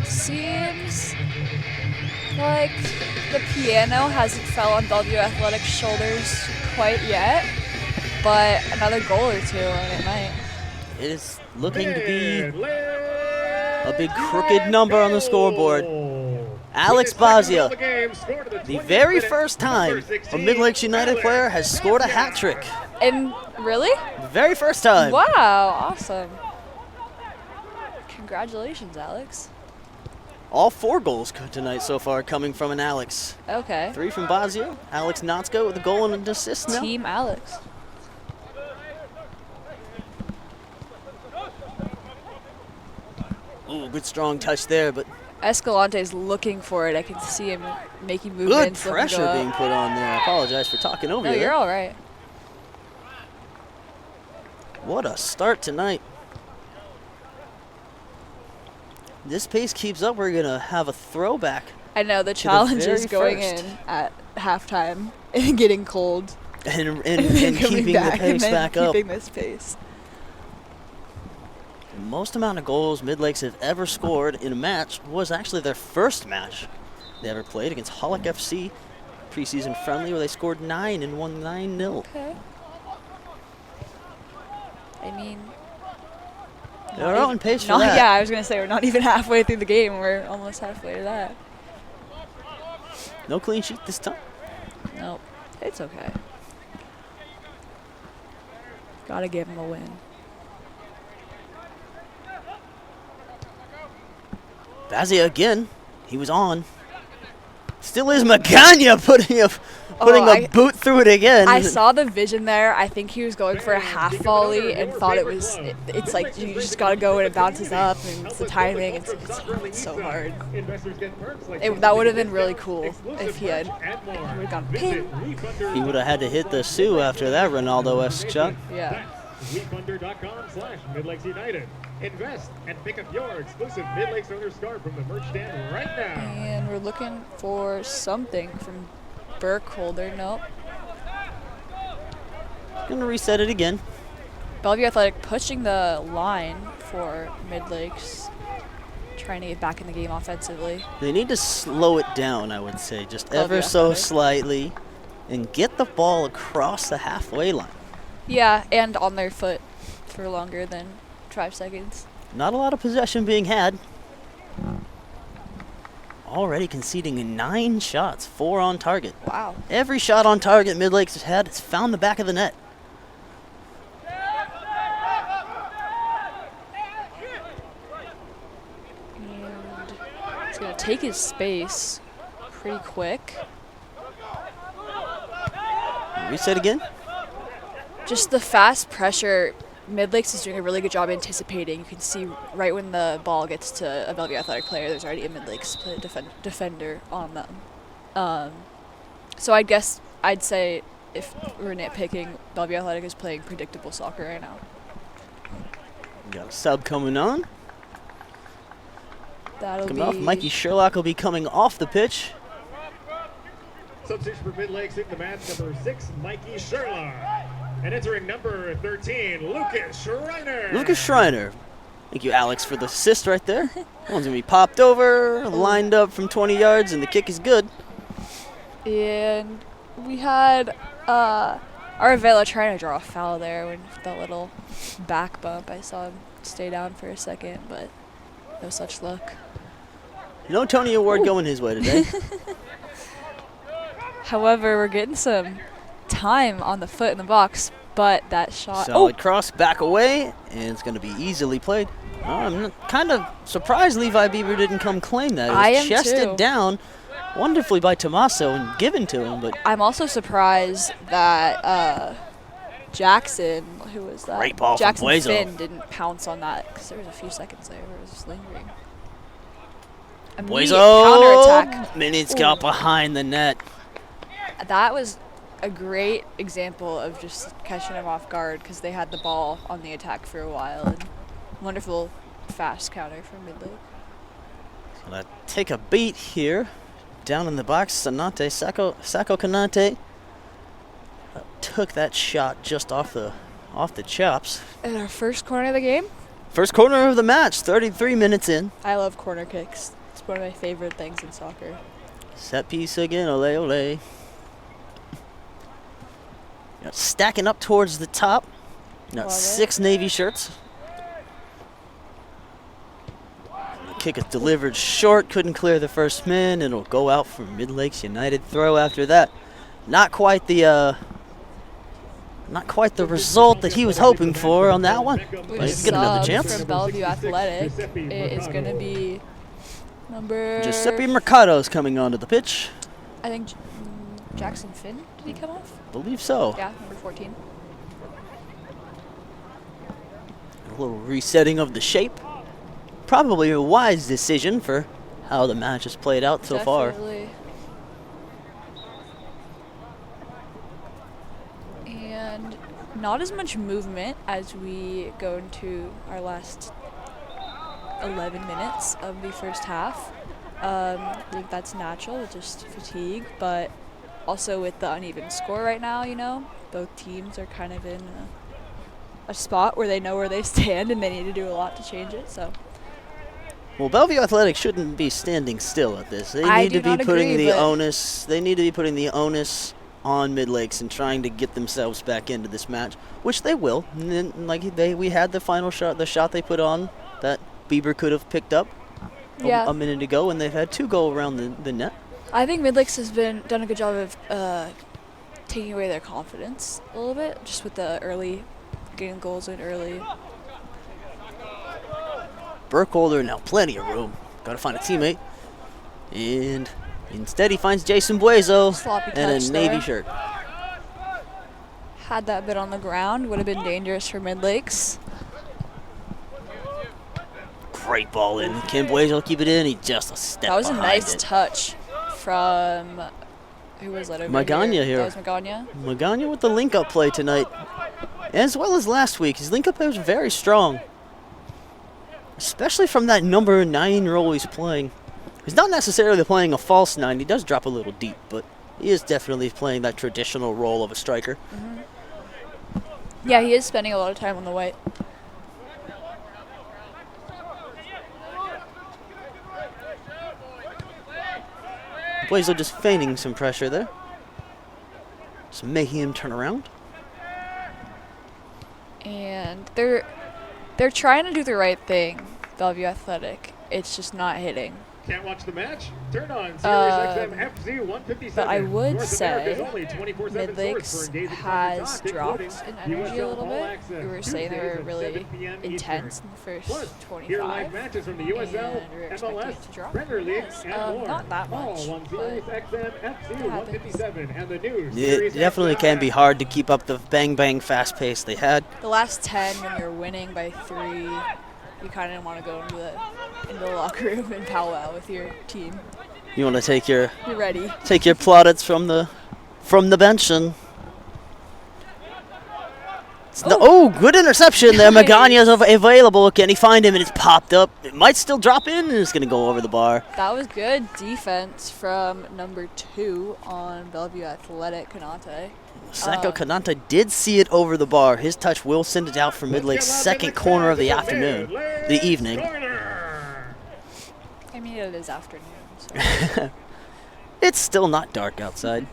seems like the piano hasn't fell on Bellevue Athletics' shoulders quite yet, but another goal or two and it might. It is looking to be a big crooked number on the scoreboard. Alex Bazia, the very first time a Midlakes United player has scored a hat trick. And really? The very first time. Wow, awesome. Congratulations, Alex. All 4 goals tonight so far coming from an Alex. Okay. 3 from Bazia. Alex Natska with a goal and an assist now. Team Alex. Ooh, good strong touch there, but Escalante's looking for it. I can see him making good movements. looking to pressure go up. being put on there. I apologize for talking over No, you you're there. all right. What a start tonight. This pace keeps up, we're going to have a throwback. I know the the challenge very is going first. in at halftime and getting cold And then coming keeping the back pace and then back up. keeping this pace. The most amount of goals Midlakes have ever scored in a match was actually their first match they ever played against Hollick FC, preseason friendly, where they scored 9 and won 9-0. Okay. I mean, They're on pace for not, that. yeah, I was gonna say we're not even halfway through the game. We're almost halfway to that. No clean sheet this time. Nope, it's okay. Gotta give him a win. Bazia again. He was on. Still is Magana putting a boot through it again. I saw the vision there. I think he was going for a half volley and thought it's like you just gotta go and it bounces up and it's the timing. It's so hard. That would have been really cool if he had gone ping. He would have had to hit the Sioux after that Ronaldo-esque shot. Yeah. WeFunder.com/Midlakes United. Invest and pick up your exclusive Midlakes owner scarf from the merch stand right now. And we're looking for something from Burkholder. Nope. Gonna reset it again. Bellevue Athletic pushing the line for Midlakes. trying to get back in the game offensively. They need to slow it down, I would say, just Bellevue ever so Athletic. slightly, and get the ball across the halfway line. Yeah, and on their foot for longer than 5 seconds. Not a lot of possession being had. Already conceding 9 shots, 4 on target. Wow. Every shot on target Midlakes has had has found the back of the net. And he's going to take his space pretty quick. Reset again. Just the fast pressure, Midlakes is doing a really good job anticipating. You can see right when the ball gets to a Bellevue Athletic player, there's already a Midlakes defender on them. So I guess I'd say if we're nitpicking, Bellevue Athletic is playing predictable soccer right now. Got a sub coming on. That'll Coming be off. Mikey Sherlock will be coming off the pitch. Substitution for Midlakes in the match, number 6, Mikey Sherlock. And entering number 13, Lucas Schreiner. Lucas Schreiner. Thank you, Alex, for the assist right there. That one's going to be popped over, lined up from 20 yards, and the kick is good. And we had Aravella trying to draw a foul there with that little back bump. I saw him stay down for a second, but no such luck. No Tony Award going his way today. However, we're getting some time on the foot in the box, but that shot. Solid cross back away, and it's going to be easily played. I'm kind of surprised Levi Bieber didn't come claim that. It was I am chested too. down wonderfully by Tommaso and given to him, but I'm also surprised that Jackson, who was that? Great ball from Jackson Buezo. Finn didn't pounce on that because there was a few seconds there where it was just lingering. Immediate counterattack. Minutes got behind the net. That was a great example of just catching them off guard because they had the ball on the attack for a while. And wonderful fast counter from Midlake. Gonna take a beat here. Down in the box, Sanate, Sako Kanate took that shot just off the chops. And our first corner of the game. First corner of the match, 33 minutes in. I love corner kicks. It's one of my favorite things in soccer. Set piece again, ole ole. Stacking up towards the top. Got Love it. 6 Navy shirts. The kick is delivered short, couldn't clear the first man. It'll go out for Midlakes United throw after that. Not quite the result that he was hoping for on that one. With He's getting another sub chance. from Bellevue Athletic, it is going to be number... Giuseppe Mercado's coming onto the pitch. I think Jackson Finn, did he come off? Believe so. Yeah, number 14. A little resetting of the shape. Probably a wise decision for how the match has played out so far. Definitely. And not as much movement as we go into our last 11 minutes of the first half. I think that's natural, with just fatigue, but also with the uneven score right now, you know, both teams are kind of in a spot where they know where they stand and they need to do a lot to change it. So Well, Bellevue Athletics shouldn't be standing still at this. They I need do to be not putting agree, the but- onus. They need to be putting the onus on Midlakes and trying to get themselves back into this match, which they will. And then, we had the final shot, the shot they put on that Bieber could have picked up yeah, a minute ago, and they've had 2 go around the net. I think Midlakes has done a good job of taking away their confidence a little bit, just with the early getting goals in early. Burkholder now plenty of room. Got to find a teammate, and instead he finds Jason Buezo Sloppy and a touch Navy there. shirt. Had that been on the ground, would have been dangerous for Midlakes. Great ball in. Can Buezo will keep it in? He just a step That was a behind nice it. touch from, who was that over Magana here. That was Magana. Magana with the link-up play tonight, as well as last week. His link-up play was very strong, especially from that number 9 role he's playing. He's not necessarily playing a false 9. He does drop a little deep, but he is definitely playing that traditional role of a striker. Yeah, he is spending a lot of time on the white. Blazo just feigning some pressure there. Just making him turn around. And they're trying to do the right thing, Bellevue Athletic. It's just not hitting. Can't watch the match? Turn on Sirius XM FZ 157. But I would North say America's only 24/7 source Midlakes for engaging has topics, dropped including in energy a little USL All bit. Access, We were saying they were Tuesdays at really 7 p.m. intense Eastern. in the first Plus, 25. hear live matches from the USL, and we were expecting MLS, it to drop. Premier League, Yes, and more. not that much, All on but Sirius XM FZ 157 and the news. It definitely can be hard to keep up the bang fast pace they had. The last 10, when you're winning by 3, you kind of want to go into the locker room and powwow with your team. You want to take your You're ready. plaudits from the bench and. Good interception there. Nice. Magana's available. Can he find him? And it's popped up. It might still drop in, and it's going to go over the bar. That was good defense from number 2 on Bellevue Athletic, Kanate. Sanko Kanata did see it over the bar. His touch will send it out for Midlake's second corner of the afternoon, the evening. I mean, it is afternoon, so. It's still not dark outside.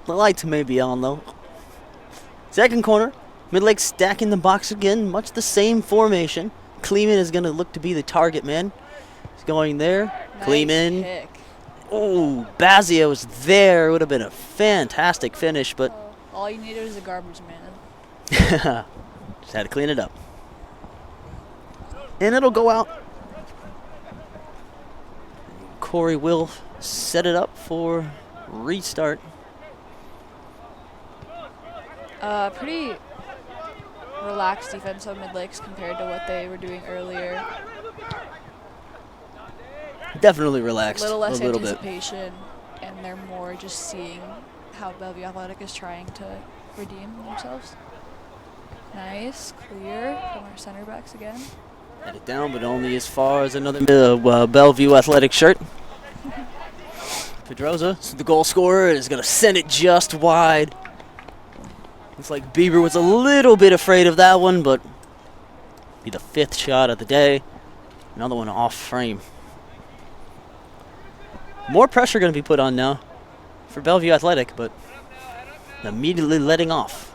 The lights may be on, though. Second corner. Midlake stacking the box again, much the same formation. Kleeman is going to look to be the target man. He's going there. Nice Kleeman. kick. Oh, Bazio was there. It would have been a fantastic finish, but All you needed was a garbage man. just had to clean it up. And it'll go out. Corey will set it up for restart. Pretty relaxed defense on Midlakes compared to what they were doing earlier. Definitely relaxed A little less bit. anticipation, and they're more just seeing how Bellevue Athletic is trying to redeem themselves. Nice, clear from our center backs again. Head it down, but only as far as another Bellevue Athletic shirt. Pedroza, the goal scorer, is going to send it just wide. Looks like Bieber was a little bit afraid of that one, but be the 5th shot of the day. Another one off frame. More pressure going to be put on now for Bellevue Athletic, but immediately letting off.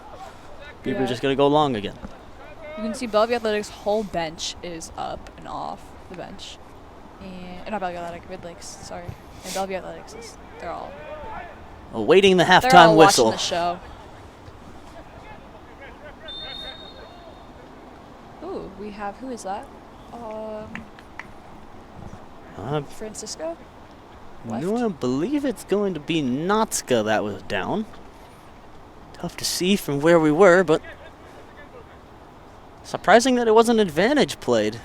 Bieber Yeah. just going to go long again. You can see Bellevue Athletics' whole bench is up and off the bench. And not Bellevue Athletic, Midlakes, sorry. And Bellevue Athletics they're all Awaiting the they're halftime all whistle. watching the show. Ooh, we have, who is that? Francisco? Left? No, I believe it's going to be Natska that was down. Tough to see from where we were, but surprising that it wasn't advantage played.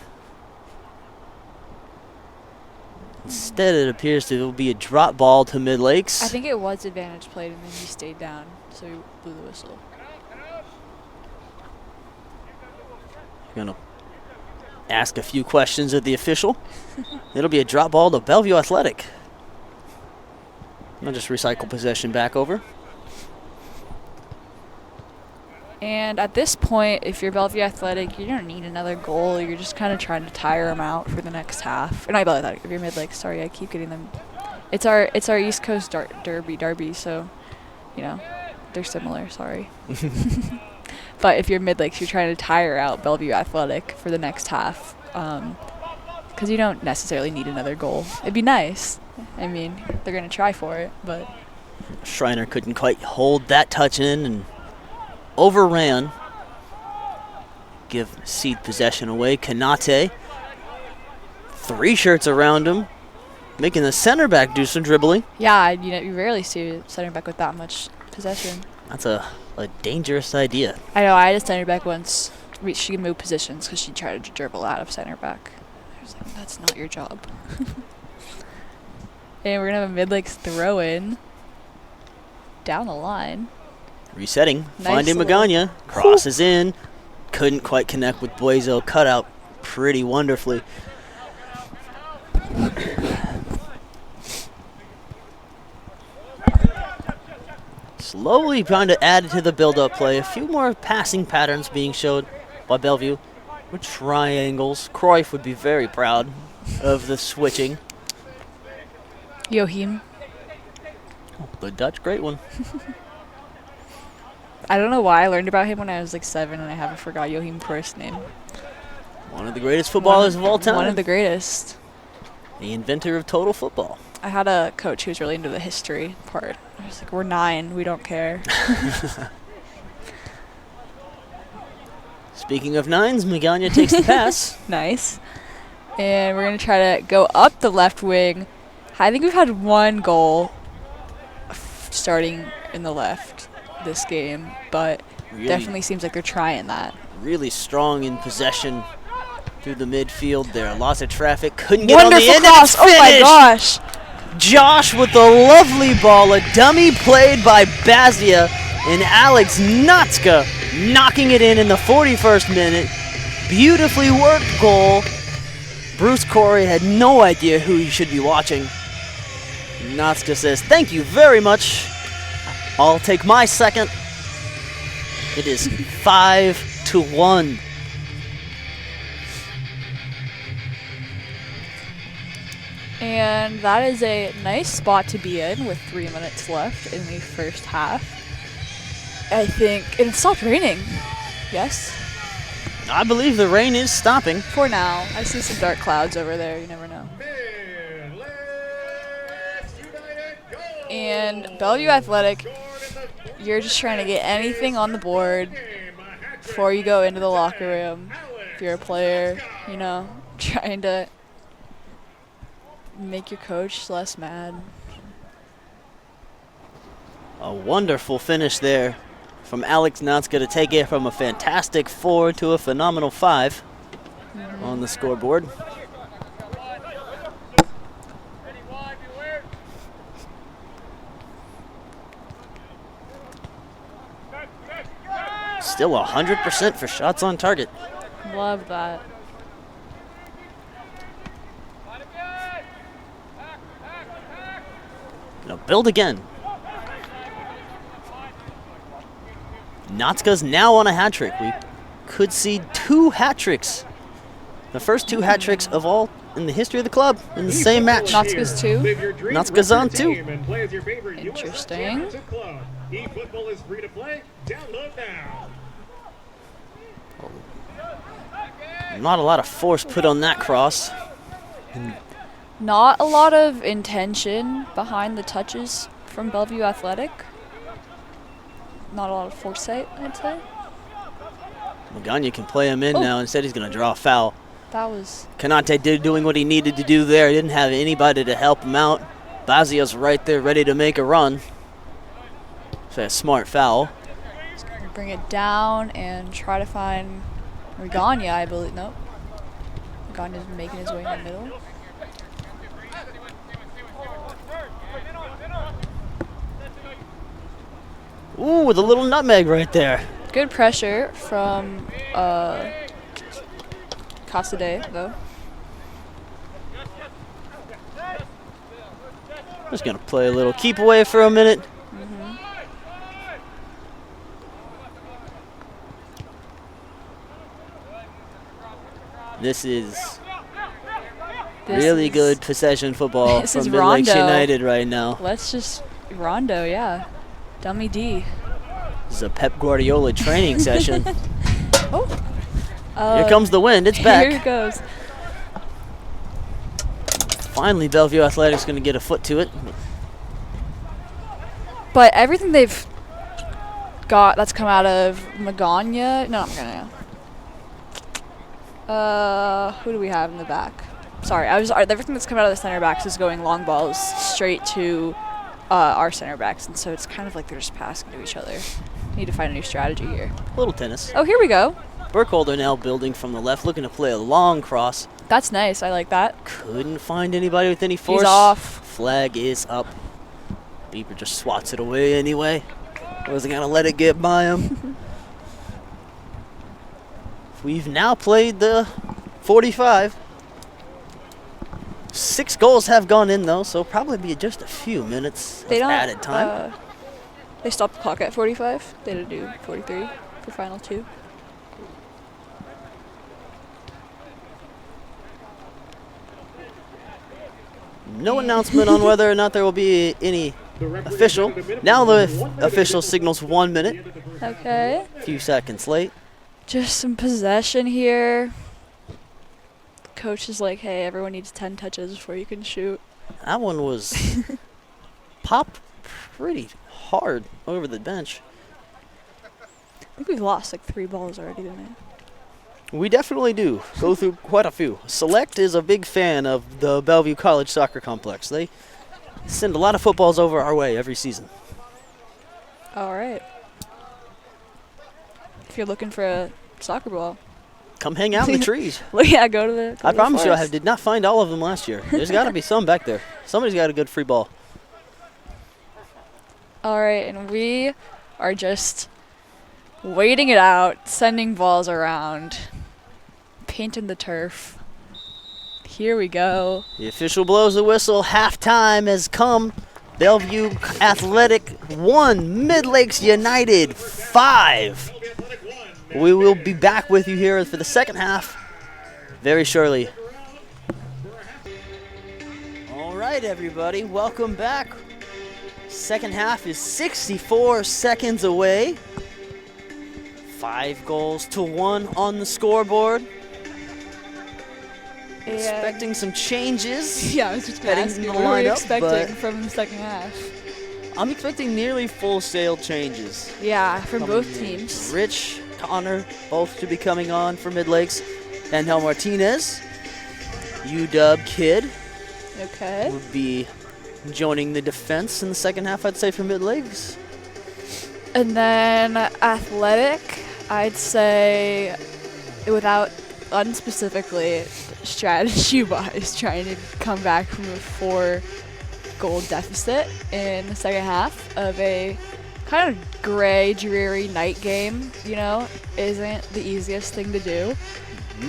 Instead, it appears to be a drop ball to Midlakes. I think it was advantage played and then he stayed down, so he blew the whistle. Gonna ask a few questions of the official. It'll be a drop ball to Bellevue Athletic. I'll just recycle possession back over. And at this point, if you're Bellevue Athletic, you don't need another goal. You're just kind of trying to tire them out for the next half. Or not Bellevue Athletic, if you're Midlakes. Sorry, I keep getting them. It's our East Coast derby, so, you know, they're similar, sorry. But if you're Midlakes, you're trying to tire out Bellevue Athletic for the next half. Because you don't necessarily need another goal. It'd be nice. I mean, they're going to try for it, but... Schreiner couldn't quite hold that touch in and overran. Give seed possession away. Kanate. 3 shirts around him. Making the center back do some dribbling. Yeah, you rarely see a center back with that much possession. That's a dangerous idea. I know, I had a center back once. She could move positions because she tried to dribble out of center back. I was like, that's not your job. And we're going to have a Midlakes throw in. Down the line. Resetting. Nice Finding little- Magana. Crosses in. Couldn't quite connect with Buezo. Cut out pretty wonderfully. Slowly trying to add to the build-up play. A few more passing patterns being showed by Bellevue. With triangles. Cruyff would be very proud of the switching. Joachim. The Dutch, great one. I don't know why I learned about him when I was like 7 and I haven't forgot Joachim Cruyff's name. One of the greatest footballers of all time. One of the greatest. The inventor of total football. I had a coach who was really into the history part. I was like, we're 9, we don't care. Speaking of 9s, Magana takes the pass. Nice. And we're going to try to go up the left wing. I think we've had 1 goal starting in the left this game, but Really- definitely seems like they're trying that. Really strong in possession through the midfield there. Lots of traffic. Couldn't get on the Wonderful end. cross. And it's Oh my finished. gosh. Josh with the lovely ball. A dummy played by Bazia. And Alex Notska knocking it in the 41st minute. Beautifully worked goal. Bruce Corey had no idea who he should be watching. Notska says, "Thank you very much. I'll take my second." It is 5-1. And that is a nice spot to be in with 3 minutes left in the first half. I think, and it stopped raining. Yes? I believe the rain is stopping. For now. I see some dark clouds over there. You never know. Midlakes United goal. And Bellevue Athletic, you're just trying to get anything on the board before you go into the locker room. If you're a player, you know, trying to make your coach less mad. A wonderful finish there from Alex Notska to take it from a fantastic 4 to a phenomenal 5 on the scoreboard. Still 100% for shots on target. Love that. Now build again. Notska's now on a hat trick. We could see 2 hat tricks. The first 2 hat tricks of all in the history of the club in the same match. Notska's 2? Notska's on 2. Interesting. eFootball is free to play. Download now. Not a lot of force put on that cross. Not a lot of intention behind the touches from Bellevue Athletic. Not a lot of foresight, I'd say. Magana can play him in now. Instead, he's going to draw a foul. That was... Kanate did doing what he needed to do there. He didn't have anybody to help him out. Bazia's right there ready to make a run. So a smart foul. He's going to bring it down and try to find Regania, I believe. Nope. Regania's making his way in the middle. Ooh, with a little nutmeg right there. Good pressure from Casade, though. Just going to play a little keep away for a minute. This is really good possession football This from is Midlakes Rondo. United right now. Let's just... Rondo, yeah. Dummy D. This is a Pep Guardiola training session. Oh. Here comes the wind. It's back. Here it goes. Finally, Bellevue Athletics going to get a foot to it. But everything they've got that's come out of Magana... No, not Magana. Who do we have in the back? Sorry, everything that's come out of the center backs is going long balls straight to our center backs, and so it's kind of like they're just passing to each other. Need to find a new strategy here. Little tennis. Oh, here we go. Burkholder now building from the left, looking to play a long cross. That's nice. I like that. Couldn't find anybody with any force. He's off. Flag is up. Bieber just swats it away anyway. Wasn't going to let it get by him. We've now played the 45. 6 goals have gone in, though, so probably be just a few minutes of added time. They stopped the clock at 45. They didn't do 43 for final 2. No announcement on whether or not there will be any The referee official. has added a minute. Now the 1 minute official additional signals 1 minute. at the end of the first half. Okay. A few seconds late. Just some possession here. Coach is like, hey, everyone needs 10 touches before you can shoot. That one was popped pretty hard over the bench. I think we've lost like 3 balls already tonight. We definitely do go through quite a few. Select is a big fan of the Bellevue College Soccer Complex. They send a lot of footballs over our way every season. All right. If you're looking for a soccer ball, Come hang out in the trees. well, yeah, go to the. I promise you, I did not find all of them last year. There's got to be some back there. Somebody's got a good free ball. All right, and we are just waiting it out, sending balls around, painting the turf. Here we go. The official blows the whistle. Halftime has come. Bellevue Athletic 1, Midlakes United 5. We will be back with you here for the second half very shortly. All right, everybody, welcome back. Second half is 64 seconds away. 5-1 on the scoreboard. Expecting some changes. Yeah, I was just going to heading ask in you, the what were you lineup, expecting but from the second half? I'm expecting nearly full sale changes. Yeah, from Coming both in. teams. Rich, Connor, both to be coming on for Midlakes. Angel Martinez, UW Kid Okay. would be joining the defense in the second half, I'd say, for Midlakes. And then athletic, I'd say, without unspecifically strategy-wise, trying to come back from a 4-goal deficit in the second half of a kind of gray, dreary night game, you know, isn't the easiest thing to do.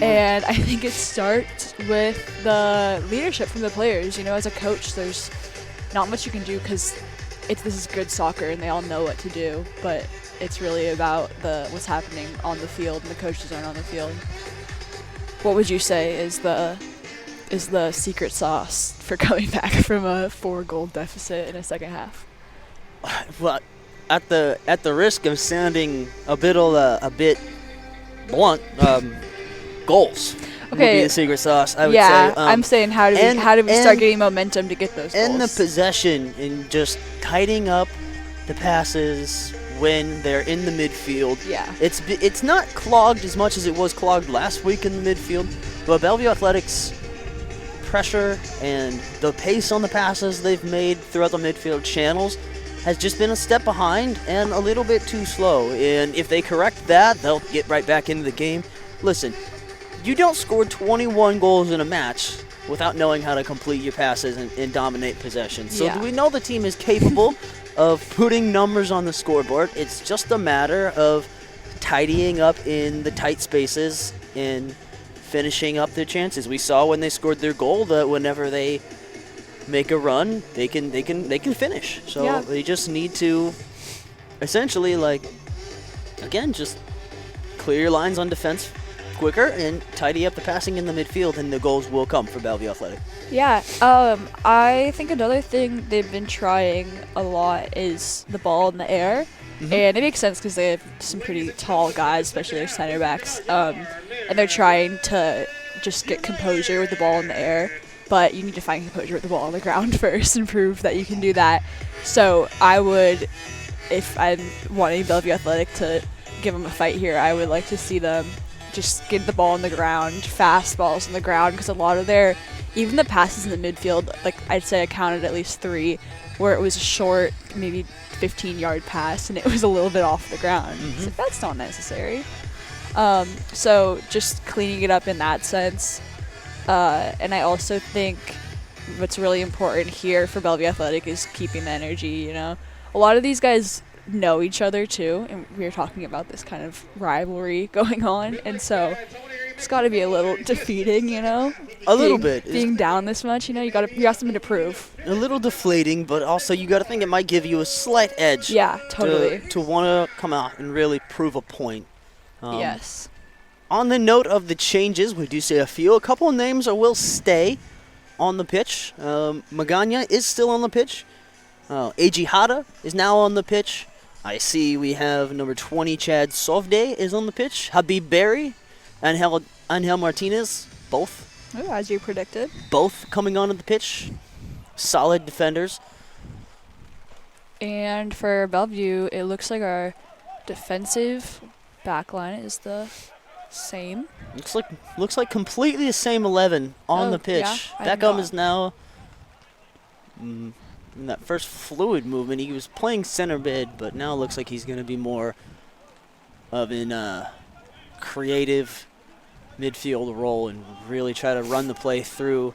And I think it starts with the leadership from the players. You know, as a coach, there's not much you can do because this is good soccer and they all know what to do, but it's really about what's happening on the field and the coaches aren't on the field. What would you say is the secret sauce for coming back from a 4-goal deficit in a second half? Well, at the risk of sounding a bit blunt, goals would be the secret sauce, I would say. I'm saying how do we start getting momentum to get those goals? And the possession and just tidying up the passes when they're in the midfield. Yeah. It's not clogged as much as it was clogged last week in the midfield, but Bellevue Athletics' pressure and the pace on the passes they've made throughout the midfield channels has just been a step behind and a little bit too slow. And if they correct that, they'll get right back into the game. Listen, you don't score 21 goals in a match without knowing how to complete your passes and dominate possession. So Yeah. we know the team is capable of putting numbers on the scoreboard. It's just a matter of tidying up in the tight spaces and finishing up their chances. We saw when they scored their goal that whenever they make a run, they can finish. So Yeah. they just need to essentially, again, just clear your lines on defense quicker and tidy up the passing in the midfield, and the goals will come for Bellevue Athletic. Yeah, I think another thing they've been trying a lot is the ball in the air. And it makes sense because they have some pretty tall guys, especially their center backs. And they're trying to just get composure with the ball in the air. But you need to find composure with the ball on the ground first and prove that you can do that. So I would, if I'm wanting Bellevue Athletic to give them a fight here, I would like to see them just get the ball on the ground, fast balls on the ground, because a lot of even the passes in the midfield, I'd say I counted at least 3, where it was a short, maybe 15-yard pass, and it was a little bit off the ground. It's like, that's not necessary. So just cleaning it up in that sense. And I also think what's really important here for Bellevue Athletic is keeping the energy, you know. A lot of these guys know each other too, and we were talking about this kind of rivalry going on, and so it's got to be a little defeating, you know. A little bit. Being down this much, you know, you got something to prove. A little deflating, but also you got to think it might give you a slight edge. Yeah, totally. To want to come out and really prove a point. Yes. On the note of the changes, we do see a few. A couple of names will stay on the pitch. Magana is still on the pitch. Eiji Hata is now on the pitch. I see we have number 20, Chad Sovde, is on the pitch. Habib Berry, Angel Martinez, both Ooh, as you predicted. coming onto the pitch. Solid defenders. And for Bellevue, it looks like our defensive backline is the same. Looks like completely the same 11 on Oh, the pitch. yeah? I did Beckham not. is now in that first fluid movement. He was playing center mid, but now it looks like he's going to be more of an creative midfield role and really try to run the play through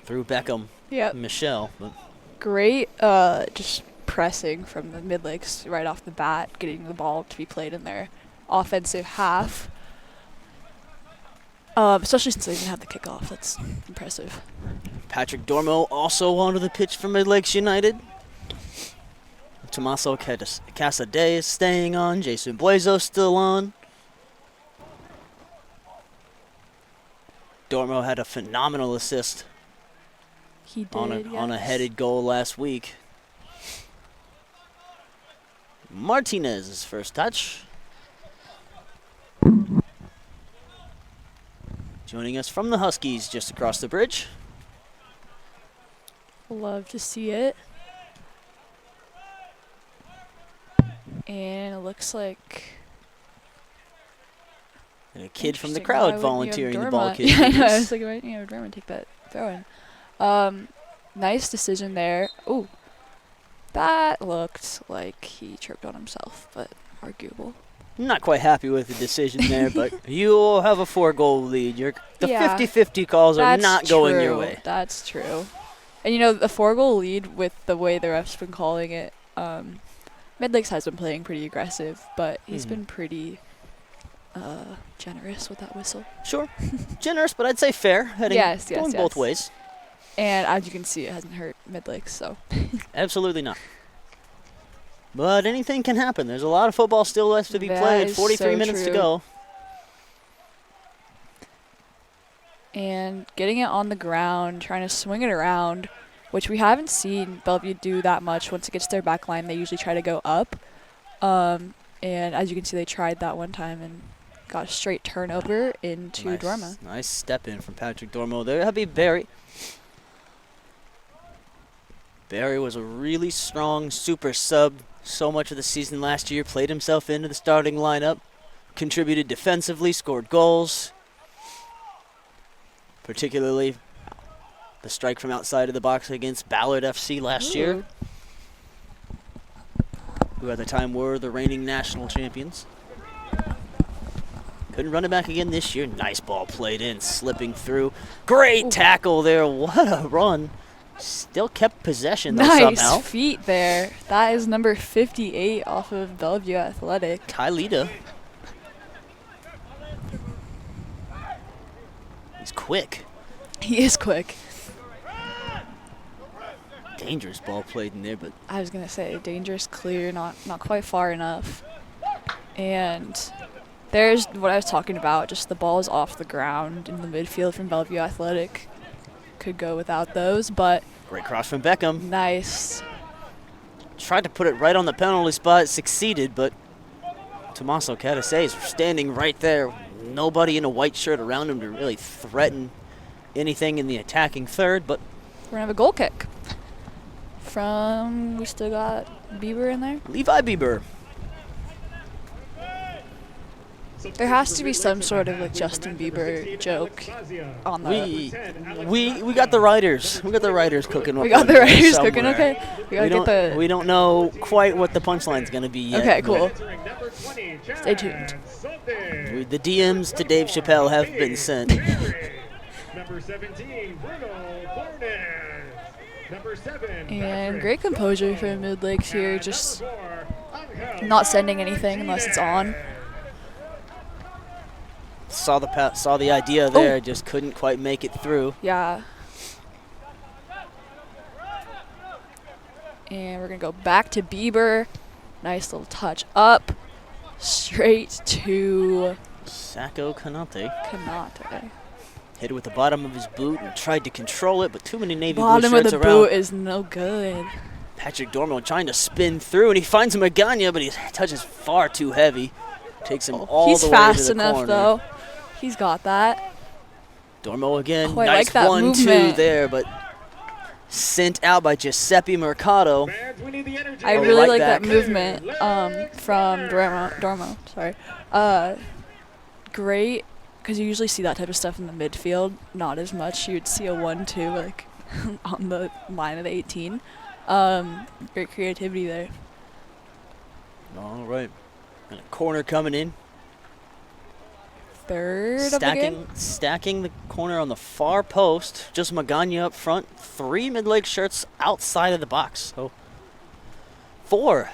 Beckham, Yep. Michelle. But Great just pressing from the Midlakes right off the bat, getting the ball to be played in their offensive half. Especially since they didn't have the kickoff. That's impressive. Patrick Dormo also onto the pitch for Midlakes United. Tommaso Casade is staying on. Jason Buezo still on. Dormo had a phenomenal assist He did, on a yes. headed goal last week. Martinez's first touch. Joining us from the Huskies just across the bridge. Love to see it. And it looks like And a kid from the interesting. Why crowd wouldn't you have volunteering the ball Dorma? kick. Yeah, I know. I was like, why didn't you have Dorma take that throw in? Nice decision there. Ooh, that looked like he tripped on himself, but arguable. Not quite happy with the decision there, but you'll have a 4-goal lead. The Yeah. 50-50 calls are That's not going your true. way. That's true. And you know, the 4-goal lead with the way the ref's been calling it, Midlakes has been playing pretty aggressive, but he's been pretty generous with that whistle. Sure. Generous, but I'd say fair. Heading Yes, going both yes. ways. And as you can see, it hasn't hurt Midlakes, so. Absolutely not. But anything can happen. There's a lot of football still left to be That played. is 43 so minutes to true. go. And getting it on the ground, trying to swing it around, which we haven't seen Bellevue do that much. Once it gets to their back line, they usually try to go up. And as you can see, they tried that one time and got a straight turnover into Dorma. Nice step in from Patrick Dormo there. That'd be Barry. Barry was a really strong super sub so much of the season last year. Played himself into the starting lineup. Contributed defensively, scored goals. Particularly the strike from outside of the box against Ballard FC last year, who at the time were the reigning national champions. Couldn't run it back again this year. Nice ball played in, slipping through. Great tackle there. What a run. Still kept possession though Nice somehow. feet there. That is number 58 off of Bellevue Athletic. Tylita. He's quick. He is quick. Dangerous ball played in there, but I was gonna say dangerous, clear, not quite far enough. And there's what I was talking about. Just the ball is off the ground in the midfield from Bellevue Athletic. Could go without those, but great cross from Beckham. nice. Tried to put it right on the penalty spot, succeeded, but Tommaso Catase is standing right there. Nobody in a white shirt around him to really threaten anything in the attacking third, but We're gonna have a goal kick from. We still got Bieber in there. Levi Bieber. There has to be some sort of like Justin Bieber joke on the. We got the writers. We got the writers cooking. We got the writers cooking. Okay, we gotta get the. We don't know quite what the punchline's gonna be yet. Okay, but cool. Stay tuned. The DMs to Dave Chappelle have been sent. Number 17, Bruno Cornez. Number 7, And great composure from Midlakes here, just not sending anything unless it's on. Saw the idea there, just couldn't quite make it through. Yeah. And we're gonna go back to Bieber. Nice little touch up, straight to Sacco Canate. Kanate. Hit it with the bottom of his boot and tried to control it, but too many navy blue Bottom of shirts the around. boot is no good. Patrick Dormo trying to spin through, and he finds Magana, but his touch is far too heavy. Takes him all He's the way to fast the enough, corner. though. He's got that. Dormo again, Oh, I nice like that 1-2 movement. there, but sent out by Giuseppe Mercado. Fans, we need the energy. I Oh, really right like back. that movement from Dormo. Sorry. Great, because you usually see that type of stuff in the midfield. Not as much. You'd see a 1-2 like on the line of the 18. Great creativity there. All right. And a corner coming in. Third of the game. Stacking the corner on the far post. Just Magana up front. 3 Midlake shirts outside of the box. So 4,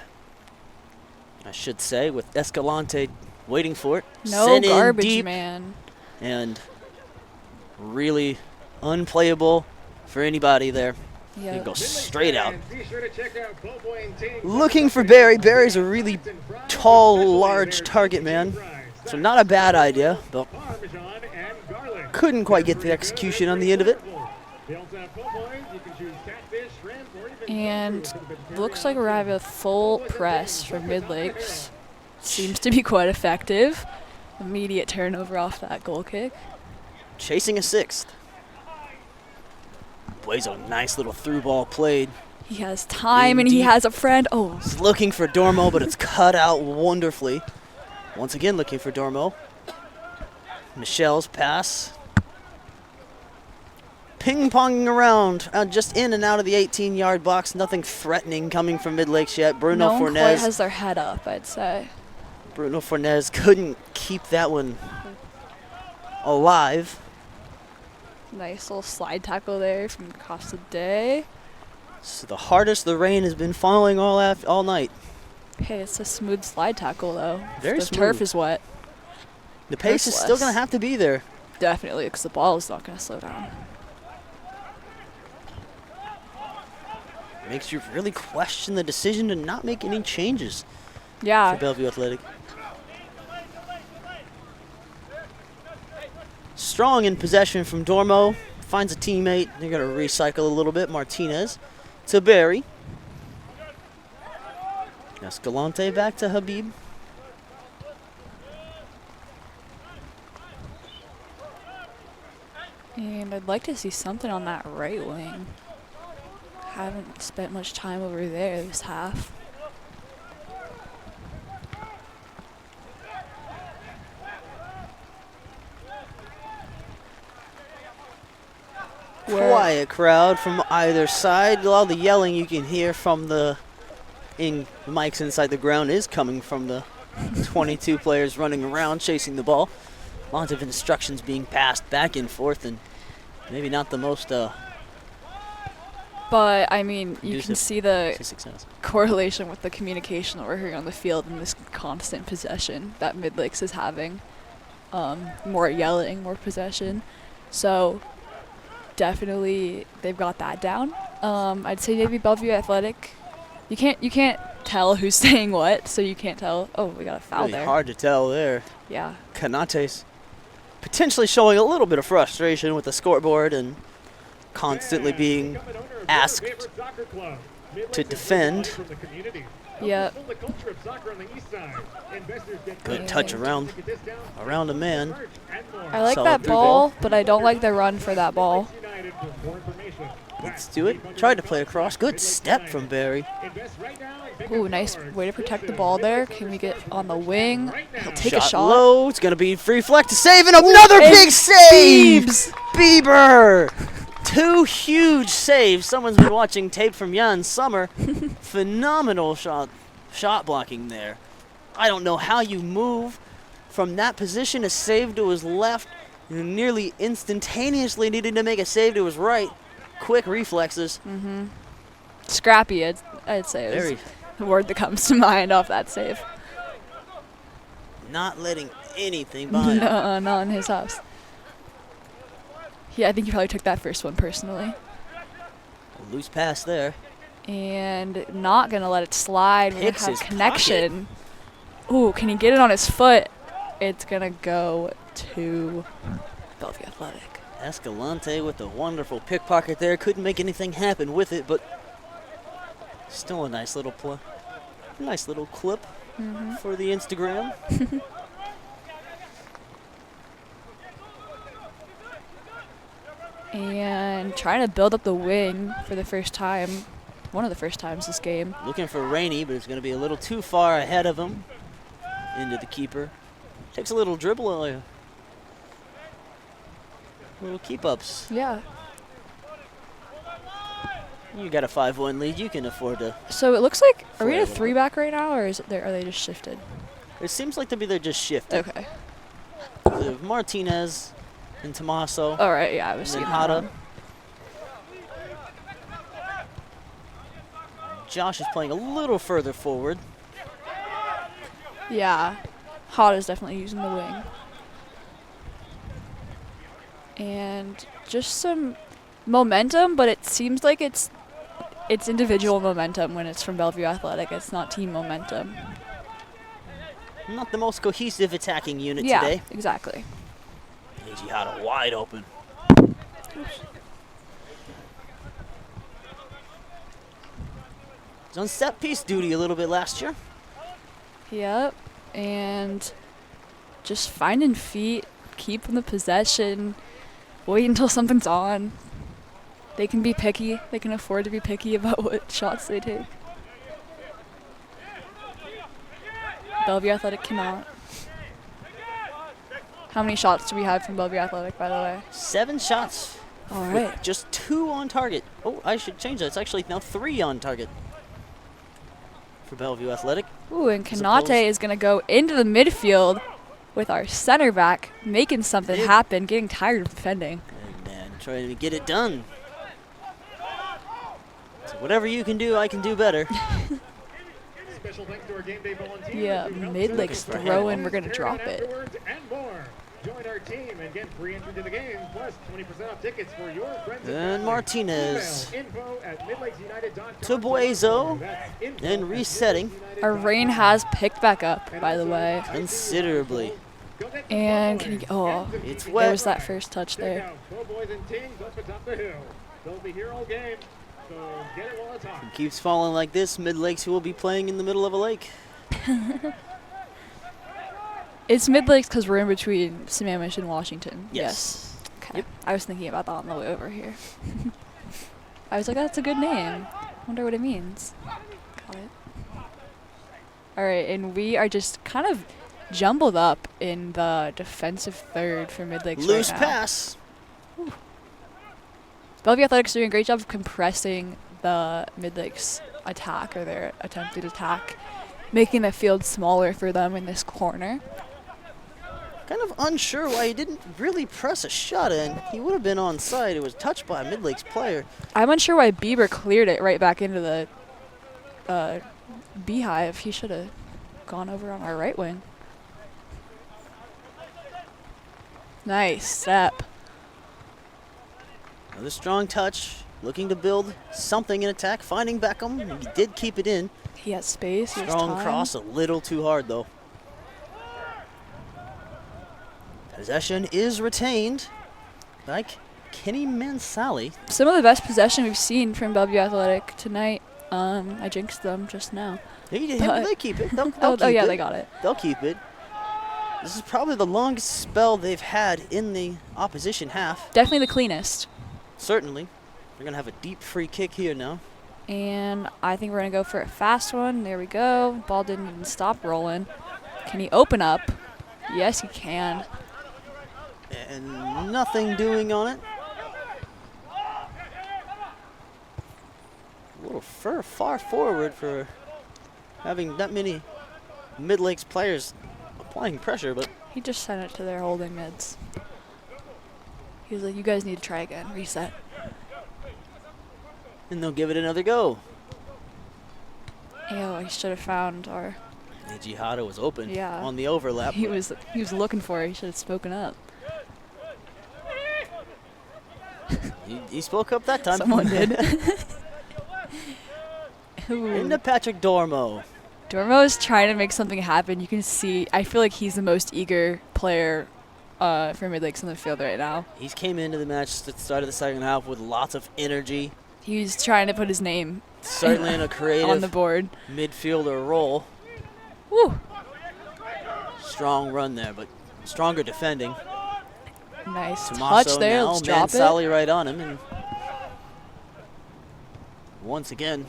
I should say, with Escalante waiting for it. No Sent in garbage, deep man. and really unplayable for anybody there. He Yeah. goes straight out. Be sure to check out Boboy and Ting. Looking for Barry. Barry's a really tall, large target man. So not a bad idea, but Parmesan and garlic. couldn't quite get the execution on the end of it. They also have po' boys. You can choose catfish, shrimp, or even And seafood. looks like we're having a full press for Midlakes. Seems to be quite effective. Immediate turnover off that goal kick. Chasing a 6th. Boy's a nice little through ball played. He has time and he Indeed. has a friend. Oh, He's looking for Dormo, but it's cut out wonderfully. Once again looking for Dormo. Michelle's pass. Ping-ponging around, just in and out of the 18-yard box. Nothing threatening coming from Midlakes yet. no one quite has their head up, I'd say. Bruno Fornez couldn't keep that one alive. Nice little slide tackle there from Costa Day. So the hardest the rain has been falling all night. Hey, it's a smooth slide tackle though. Very the smooth. turf is wet. The pace is still Merciless. going to have to be there. Definitely, because the ball is not going to slow down. Makes you really question the decision to not make any changes for Yeah, Bellevue Athletic. Strong in possession from Dormo. Finds a teammate. They're going to recycle a little bit. Martinez to Barry. Escalante back to Habib. and I'd like to see something on that right wing. Haven't spent much time over there this half. Quiet crowd from either side. All the yelling you can hear from the mics inside the ground is coming from the 22 players running around chasing the ball. Lots of instructions being passed back and forth, and maybe not the most But, I mean, you can conducive see the to success. correlation with the communication that we're hearing on the field and this constant possession that Midlakes is having. More yelling, more possession. So, definitely they've got that down. I'd say maybe Bellevue Athletic. You can't tell who's saying what, so you can't tell. Oh, we got a foul Really there. hard to tell there. Yeah. Kanate's potentially showing a little bit of frustration with the scoreboard and constantly being asked to defend. Yep. Good touch around a man. I like Solid that through ball, but I don't like the run for that ball. Let's do it. Tried to play across. Good step from Barry. Ooh, nice way to protect the ball there. Can we get on the wing? He'll take a shot. Low. It's going to be free flex to save, and another and big save! Biebs. Bieber! 2 huge saves. Someone's been watching tape from Jan Summer. Phenomenal shot blocking there. I don't know how you move from that position, a save to his left, nearly instantaneously needing to make a save to his right. Quick reflexes. Scrappy, I'd say is Very. the word that comes to mind off that save. Not letting anything by him. No, not in his house. Yeah, I think he probably took that first one personally. A loose pass there. And not going to let it slide. We're going Picks to have his connection. Ooh, can he get it on his foot? It's going to go to Bellevue Athletic. Escalante with a wonderful pickpocket there. Couldn't make anything happen with it, but still a nice little clip for the Instagram. And trying to build up the wing for the first time. One of the first times this game. Looking for Rainey, but it's going to be a little too far ahead of him. Into the keeper. Takes a little dribble, little keep-ups. Yeah. You got a 5-1 lead. You can afford to. So it looks like, are we Four, at a 3-back right now, or are they just shifted? It seems like they're just shifted. Okay. We have Martinez and Tommaso. All right, yeah, I was And seeing then that Hada. one. Josh is playing a little further forward. Yeah, Hot is definitely using the wing. And just some momentum, but it seems like it's individual momentum when it's from Bellevue Athletic. It's not team momentum. Not the most cohesive attacking unit Yeah, today. exactly. AG Hada wide open. He's on set piece duty a little bit last year. Yep, and just finding feet, keeping the possession, wait until something's on. They can be picky. They can afford to be picky about what shots they take. Bellevue Athletic cannot. How many shots do we have from Bellevue Athletic, by the way? 7 shots. All with right. just 2 on target. Oh, I should change that. It's actually now 3 on target for Bellevue Athletic. Ooh, and As Kanate opposed- is going to go into the midfield with our center back, making something Big. happen, getting tired of defending. And trying to get it done. So whatever you can do, I can do better. Special thanks to our game day volunteers Yeah, who helped Midlakes set up the throw in, game, we're gonna tear drop down it. afterwards, and more. Join our team and get free entry to the game, plus 20% off tickets for your friends and And family. Martinez. Email info@midlakesunited.com. To Buezo, That's info and at resetting. midlakesunited.com. Our rain has picked back up, And by the also, way. Considerably. go get the And Bull can you, Boys oh, and the It's Team wet. there was that first touch Check there. out Bull Boys and teams up atop the hill. They'll be here all game, so get it while it's hot. Keeps falling like this. Midlakes will be playing in the middle of a lake. It's Midlakes because we're in between Sammamish and Washington. Yes. Okay. Yep. I was thinking about that on the way over here. I was like, that's a good name. Wonder what it means. Got it. All right, and we are just kind of jumbled up in the defensive third for Midlakes Loose right now. pass. Bellevue Athletics doing a great job of compressing the Midlakes attack, or their attempted attack, making the field smaller for them in this corner. Kind of unsure why he didn't really press a shot in. He would have been onside. It was touched by a Midlakes player. I'm unsure why Bieber cleared it right back into the beehive. He should have gone over on our right wing. Nice step. Another strong touch. Looking to build something in attack. Finding Beckham. He did keep it in. He has space. He has Strong time. cross. A little too hard, though. Possession is retained by Kenny Mansali. Some of the best possession we've seen from Bellevue Athletic tonight. I jinxed them just now. They keep it. They'll Oh keep yeah, it. they got it. They'll keep it. This is probably the longest spell they've had in the opposition half. Definitely the cleanest. Certainly. They're going to have a deep free kick here now. And I think we're going to go for a fast one. There we go. Ball didn't even stop rolling. Can he open up? Yes, he can. And nothing doing on it. A little far forward for having that many Midlakes players applying pressure, but He just sent it to their holding mids. He was like, you guys need to try again. Reset. and they'll give it another go. Ew, he should have found our... AG Hada was open Yeah. on the overlap. He but was looking for it. He should have spoken up. he spoke up that time. Someone did. Ooh. Into Patrick Dormo. Dormo is trying to make something happen. You can see, I feel like he's the most eager player for Midlakes in the field right now. He's came into the match at the start of the second half with lots of energy. He's trying to put his name Certainly in a creative on the board. midfielder role. Woo! Strong run there, but stronger defending. Nice Tommaso touch there. now, Let's drop it. Mansali right on him. And once again,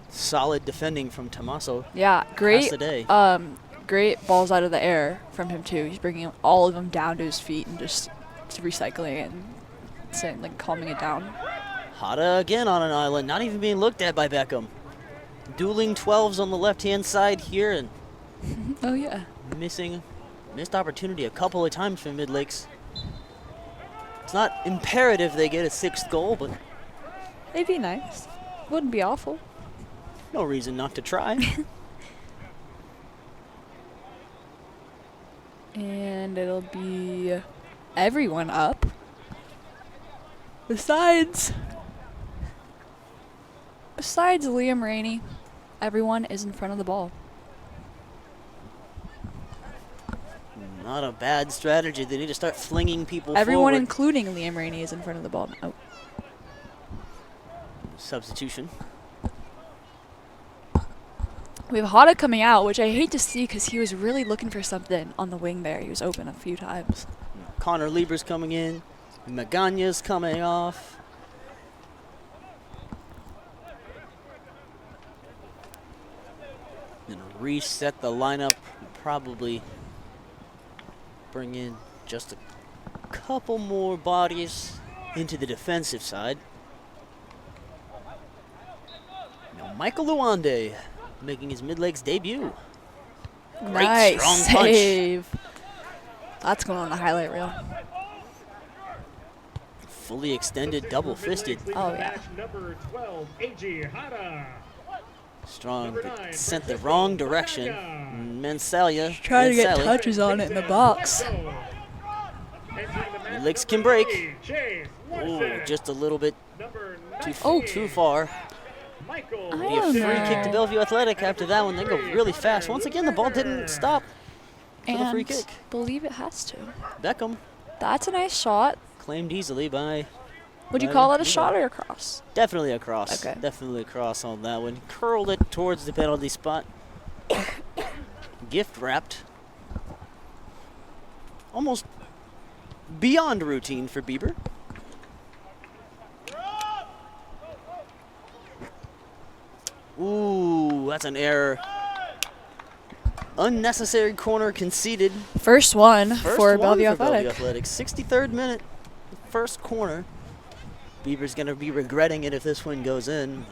solid defending from Tommaso. Yeah, great. Pass the day. Great balls out of the air from him too. He's bringing all of them down to his feet and just recycling it and saying, like, calming it down. Hada again on an island, not even being looked at by Beckham. Dueling 12s on the left-hand side here, and Oh yeah. missed opportunity a couple of times for Midlakes. It's not imperative they get a 6th goal, but It'd be nice. Wouldn't be awful. no reason not to try. And it'll be everyone up. Besides Liam Rainey, everyone is in front of the ball. Not a bad strategy. They need to start flinging people Everyone, forward. including Liam Rainey, is in front of the ball. Oh. Substitution. We have Hada coming out, which I hate to see because he was really looking for something on the wing there. He was open a few times. Connor Lieber's coming in. Magana's coming off. Gonna reset the lineup. Probably bring in just a couple more bodies into the defensive side. Now Michael Luande making his Midlakes debut. Great Nice strong punch. save. That's going on the highlight reel. Fully extended, double-fisted. Oh, yeah. Number 12, A.G. Hada. Strong, Number but 9, sent the Francisco wrong direction. Mansalia. Mansalia. Trying to get Mansali. touches on it in the box. Licks can break. Chase Ooh, Larson. just a little bit Number too far. Michael. I Be a don't free know. kick to Bellevue Athletic after that one. They go really fast. Once again, the ball didn't stop for the free And kick. believe it has to. Beckham That's a nice shot. claimed easily by. Would you by call that a Midlakes. shot or a cross? Definitely a cross. Okay. Definitely a cross on that one. Curled it towards the penalty spot. Gift wrapped. Almost beyond routine for Bieber. Ooh, that's an error. Unnecessary corner conceded. First one First for one Bellevue for Athletic. Bellevue Athletic. 63rd minute, first corner. Bieber's going to be regretting it if this one goes in.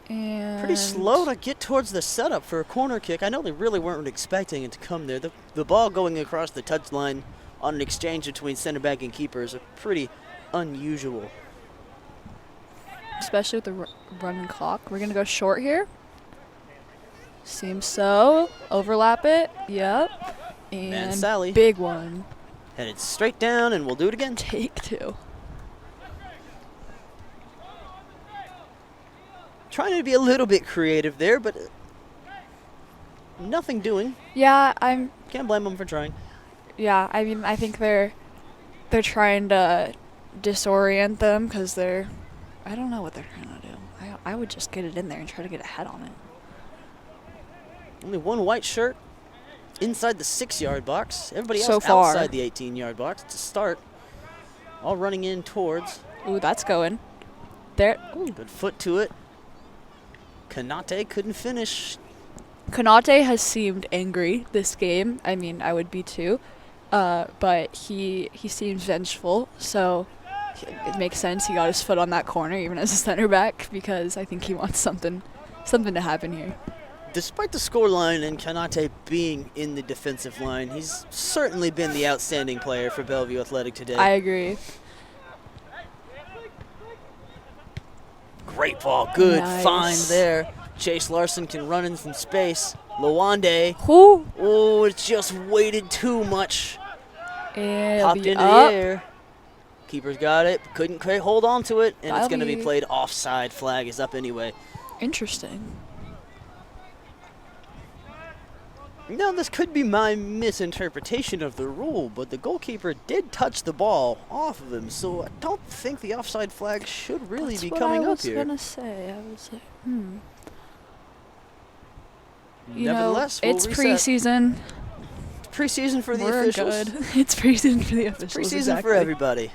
And Pretty slow to get towards the setup for a corner kick. I know they really weren't expecting it to come there. The ball going across the touchline on an exchange between center back and keeper is a pretty unusual. especially with the running clock. We're going to go short here. Seems so. Overlap it. Yep. And Sally. big one. Headed straight down, and we'll do it again. Take two. Trying to be a little bit creative there, but nothing doing. Yeah, Can't blame them for trying. I mean, I think they're trying to disorient them because I don't know what they're trying to do. I would just get it in there and try to get a head on it. Only one white shirt inside the 6-yard box. Everybody So else far. outside the 18-yard box to start. All running in towards. Ooh, that's going. There. Ooh. Good foot to it. Kanate couldn't finish. Konate has seemed angry this game. I mean, I would be too. But he seems vengeful, so it makes sense he got his foot on that corner even as a center back because I think he wants something to happen here. Despite the scoreline and Kanate being in the defensive line, he's certainly been the outstanding player for Bellevue Athletic today. I agree. Great ball. Good Nice. find there. Chase Larson can run in some space. Lawande. Whoo! Oh, it's just waited too much. And Popped it'll be into up. the air. Keeper's got it. Couldn't quite hold on to it. And it's That'll going to be be- played offside. Flag is up anyway. Interesting. Now, this could be my misinterpretation of the rule, but the goalkeeper did touch the ball off of him, so I don't think the offside flag should really be coming up here. That's what I was gonna say. I was like, You Nevertheless, know, we'll it's reset. preseason. It's preseason for the We're officials. good. It's preseason for the officials. Preseason exactly. for everybody.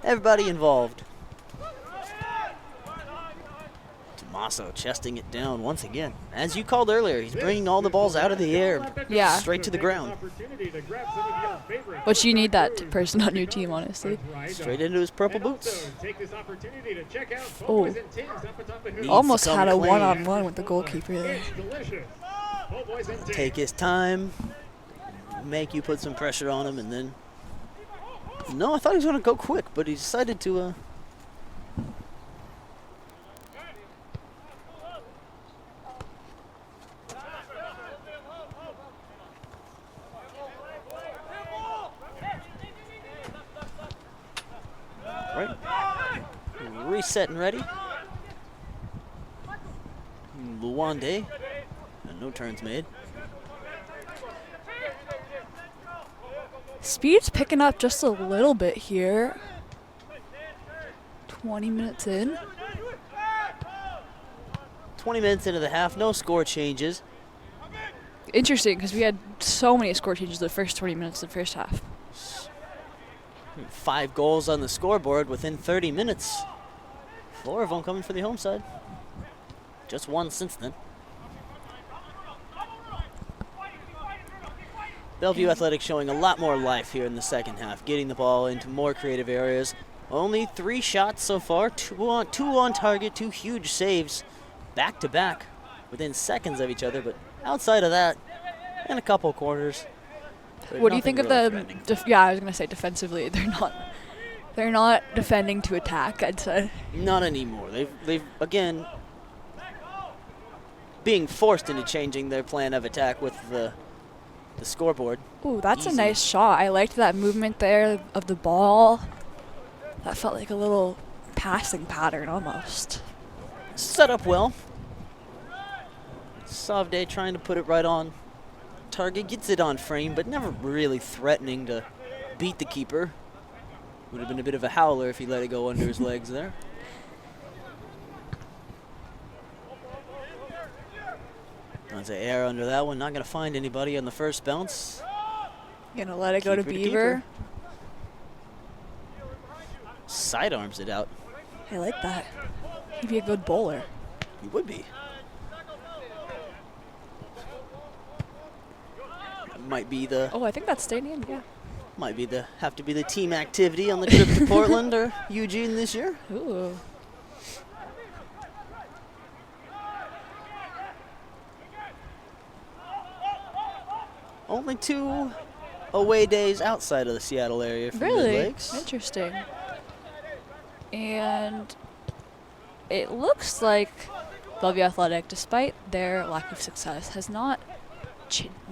Everybody involved. Tommaso chesting it down once again. As you called earlier, he's bringing all the balls out of the air. Yeah. Straight to the ground. But you need that person on your team, honestly. Straight into his purple boots. Oh. Needs Almost to come had a clean. one-on-one with the goalkeeper there. Take his time. Make you put some pressure on him, and then... No, I thought he was going to go quick, but he decided to... Right. Reset and ready. Luande. And no turns made. Speed's picking up just a little bit here. 20 minutes in. 20 minutes into the half, no score changes. Interesting, because we had so many score changes the first 20 minutes of the first half. 5 goals on the scoreboard within 30 minutes. 4 of them coming for the home side. Just 1 since then. Bellevue Athletics showing a lot more life here in the second half, getting the ball into more creative areas. Only 3 shots so far, two on target, 2 huge saves, back to back, within seconds of each other. But outside of that, and a couple corners. What do you think of the? Yeah, I was gonna say defensively, they're not defending to attack. I'd say. Not anymore. They've again being forced into changing their plan of attack with the scoreboard. Ooh, that's Easy. a nice shot. I liked that movement there of the ball. That felt like a little passing pattern almost. Set up well. Savde trying to put it right on target, gets it on frame, but never really threatening to beat the keeper. Would have been a bit of a howler if he let it go under his legs there. That's an air under that one. Not going to find anybody on the first bounce. Gonna let it go to Keeper to Beaver. Sidearms it out. I like that. He'd be a good bowler. He would be. Might be the Oh, I think that's staying in. Yeah. have to be the team activity on the trip to Portland or Eugene this year. Ooh. Only 2 away days outside of the Seattle area for Really Midlakes. interesting. And it looks like Bellevue Athletic, despite their lack of success, has not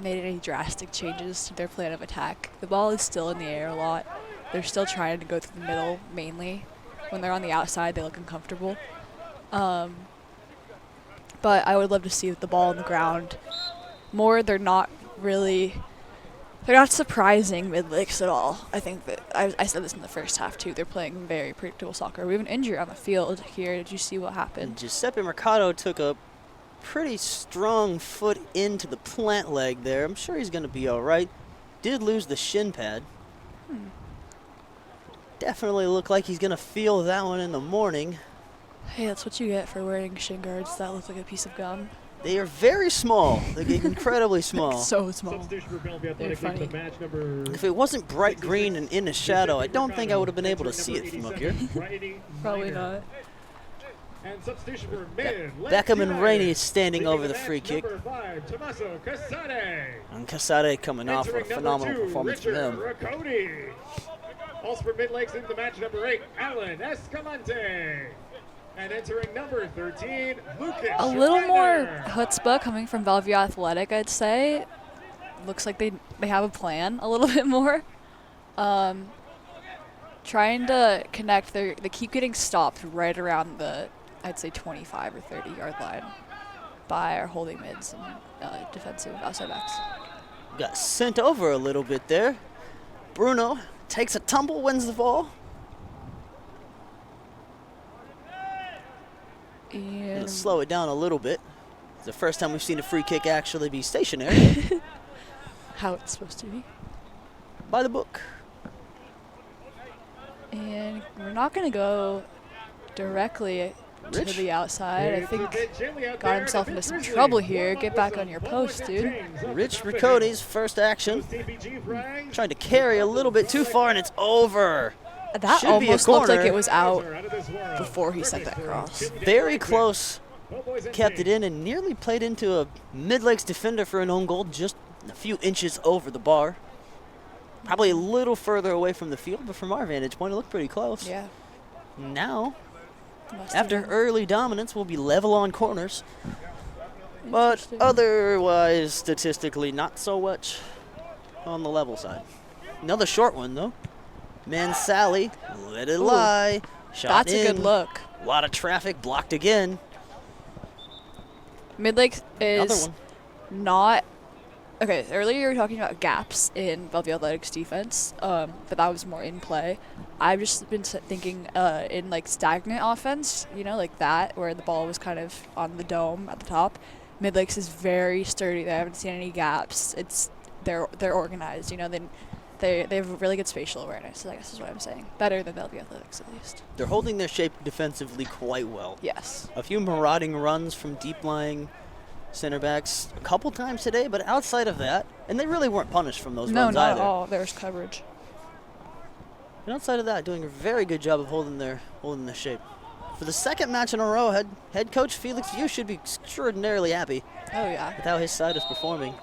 made any drastic changes to their plan of attack. The ball is still in the air a lot. They're still trying to go through the middle mainly. When they're on the outside, they look uncomfortable. But I would love to see the ball on the ground more. They're not surprising Midlakes at all. I think that I said this in the first half too. They're playing very predictable soccer. We have an injury on the field here. Did you see what happened? And Giuseppe Mercado took a pretty strong foot into the plant leg there. I'm sure he's going to be all right. Did lose the shin pad. Definitely look like he's going to feel that one in the morning. Hey, that's what you get for wearing shin guards that look like a piece of gum. They are very small. They get incredibly small. So small. Substitution for Bellevue They're Athletic funny. into match number If it wasn't bright green and in a shadow, I don't think I would have been able to see it from up here. Probably not. And substitution for Midlakes Beckham and United. Rainey is standing Leading over the match free kick. Number 5, Tommaso Casade. And Casade coming off a Entering number phenomenal 2, performance from Richard him. Riccone. Also for Midlakes into match number 8, Alan Escalante. And entering number 13, Lucas A little more Schneider. chutzpah coming from Bellevue Athletic, I'd say. Looks like they have a plan a little bit more. Trying to connect. They keep getting stopped right around the, I'd say, 25 or 30 yard line by our holding mids and defensive outside backs. got sent over a little bit there. Bruno takes a tumble, wins the ball. And Gonna slow it down a little bit. It's the first time we've seen a free kick actually be stationary. how it's supposed to be. By the book. And we're not going to go directly to Rich? the outside. I think got got himself into some trouble here. Get back on your post, dude. Rich Ricconi's first action. Trying to carry a little bit too far, and it's over. That Should be a almost looked like corner. it was out before he sent that cross. Very close. Kept it in and nearly played into a Midlakes defender for an own goal, just a few inches over the bar. Probably a little further away from the field, but from our vantage point, it looked pretty close. Yeah. Now, Must have after been. early dominance, we'll be level on corners. But Interesting. otherwise, statistically, not so much on the level side. Another short one, though. Mansally, let it Ooh. lie. Shot That's in. a good look. A lot of traffic, blocked again. Midlakes Another is one. not okay. Earlier you were talking about gaps in Bellevue Athletics defense, but that was more in play. I've just been thinking in like stagnant offense, you know, like that where the ball was kind of on the dome at the top. Midlakes is very sturdy. They haven't seen any gaps. They're organized. You know, they have a really good spatial awareness. I guess is what I'm saying. Better than Bellevue Athletics at least. They're holding their shape defensively quite well. Yes. A few marauding runs from deep-lying center backs a couple times today, but outside of that, and they really weren't punished from those No, runs not either. at all. There's coverage. And outside of that, doing a very good job of holding their shape. For the second match in a row, head coach Felix View should be extraordinarily happy Oh yeah. with how his side is performing.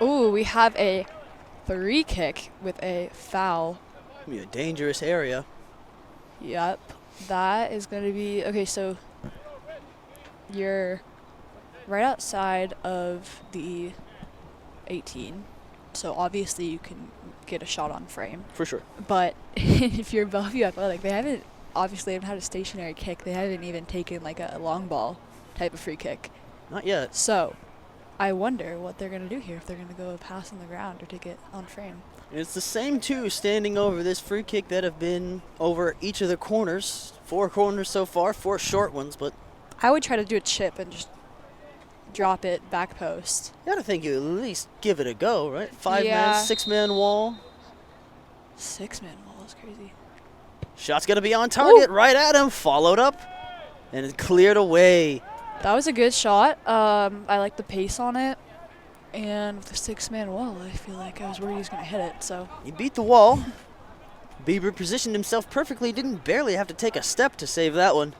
Ooh, we have a free kick with a foul. It'll be a dangerous area. Yep. That is going to be... Okay, so you're right outside of the 18. So obviously you can get a shot on frame. For sure. But if you're Bellevue Athletic, they haven't had a stationary kick. They haven't even taken like a long ball type of free kick. Not yet. So I wonder what they're going to do here, if they're going to go pass on the ground or take it on frame. It's the same two standing over this free kick that have been over each of the corners. 4 corners so far, 4 short ones, but I would try to do a chip and just drop it back post. you gotta think you at least give it a go, right? 5-man, Yeah. 6-man wall. 6-man wall is crazy. Shot's gonna be on target, Ooh. right at him, followed up, and it cleared away. That was a good shot. I like the pace on it. And with the 6-man wall, I feel like I was worried he was going to hit it. So He beat the wall. Bieber positioned himself perfectly, didn't barely have to take a step to save that one.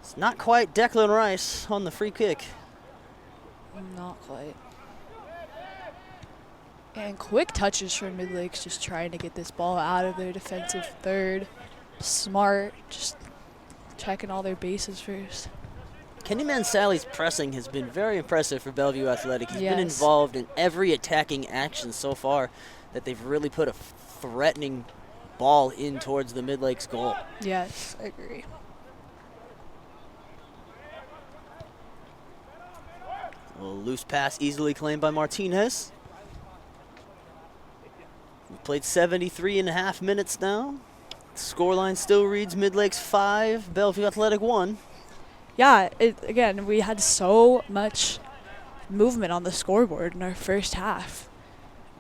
It's not quite Declan Rice on the free kick. not quite. And quick touches from Midlakes, just trying to get this ball out of their defensive third. Smart, just checking all their bases first. Kenny Mansally's pressing has been very impressive for Bellevue Athletic. He's been Yes. involved in every attacking action so far that they've really put a threatening ball in towards the Midlakes goal. Yes, I agree. A loose pass easily claimed by Martinez. We've played 73.5 minutes now. Scoreline still reads Midlakes 5, Bellevue Athletic 1. Yeah, again, we had so much movement on the scoreboard in our first half.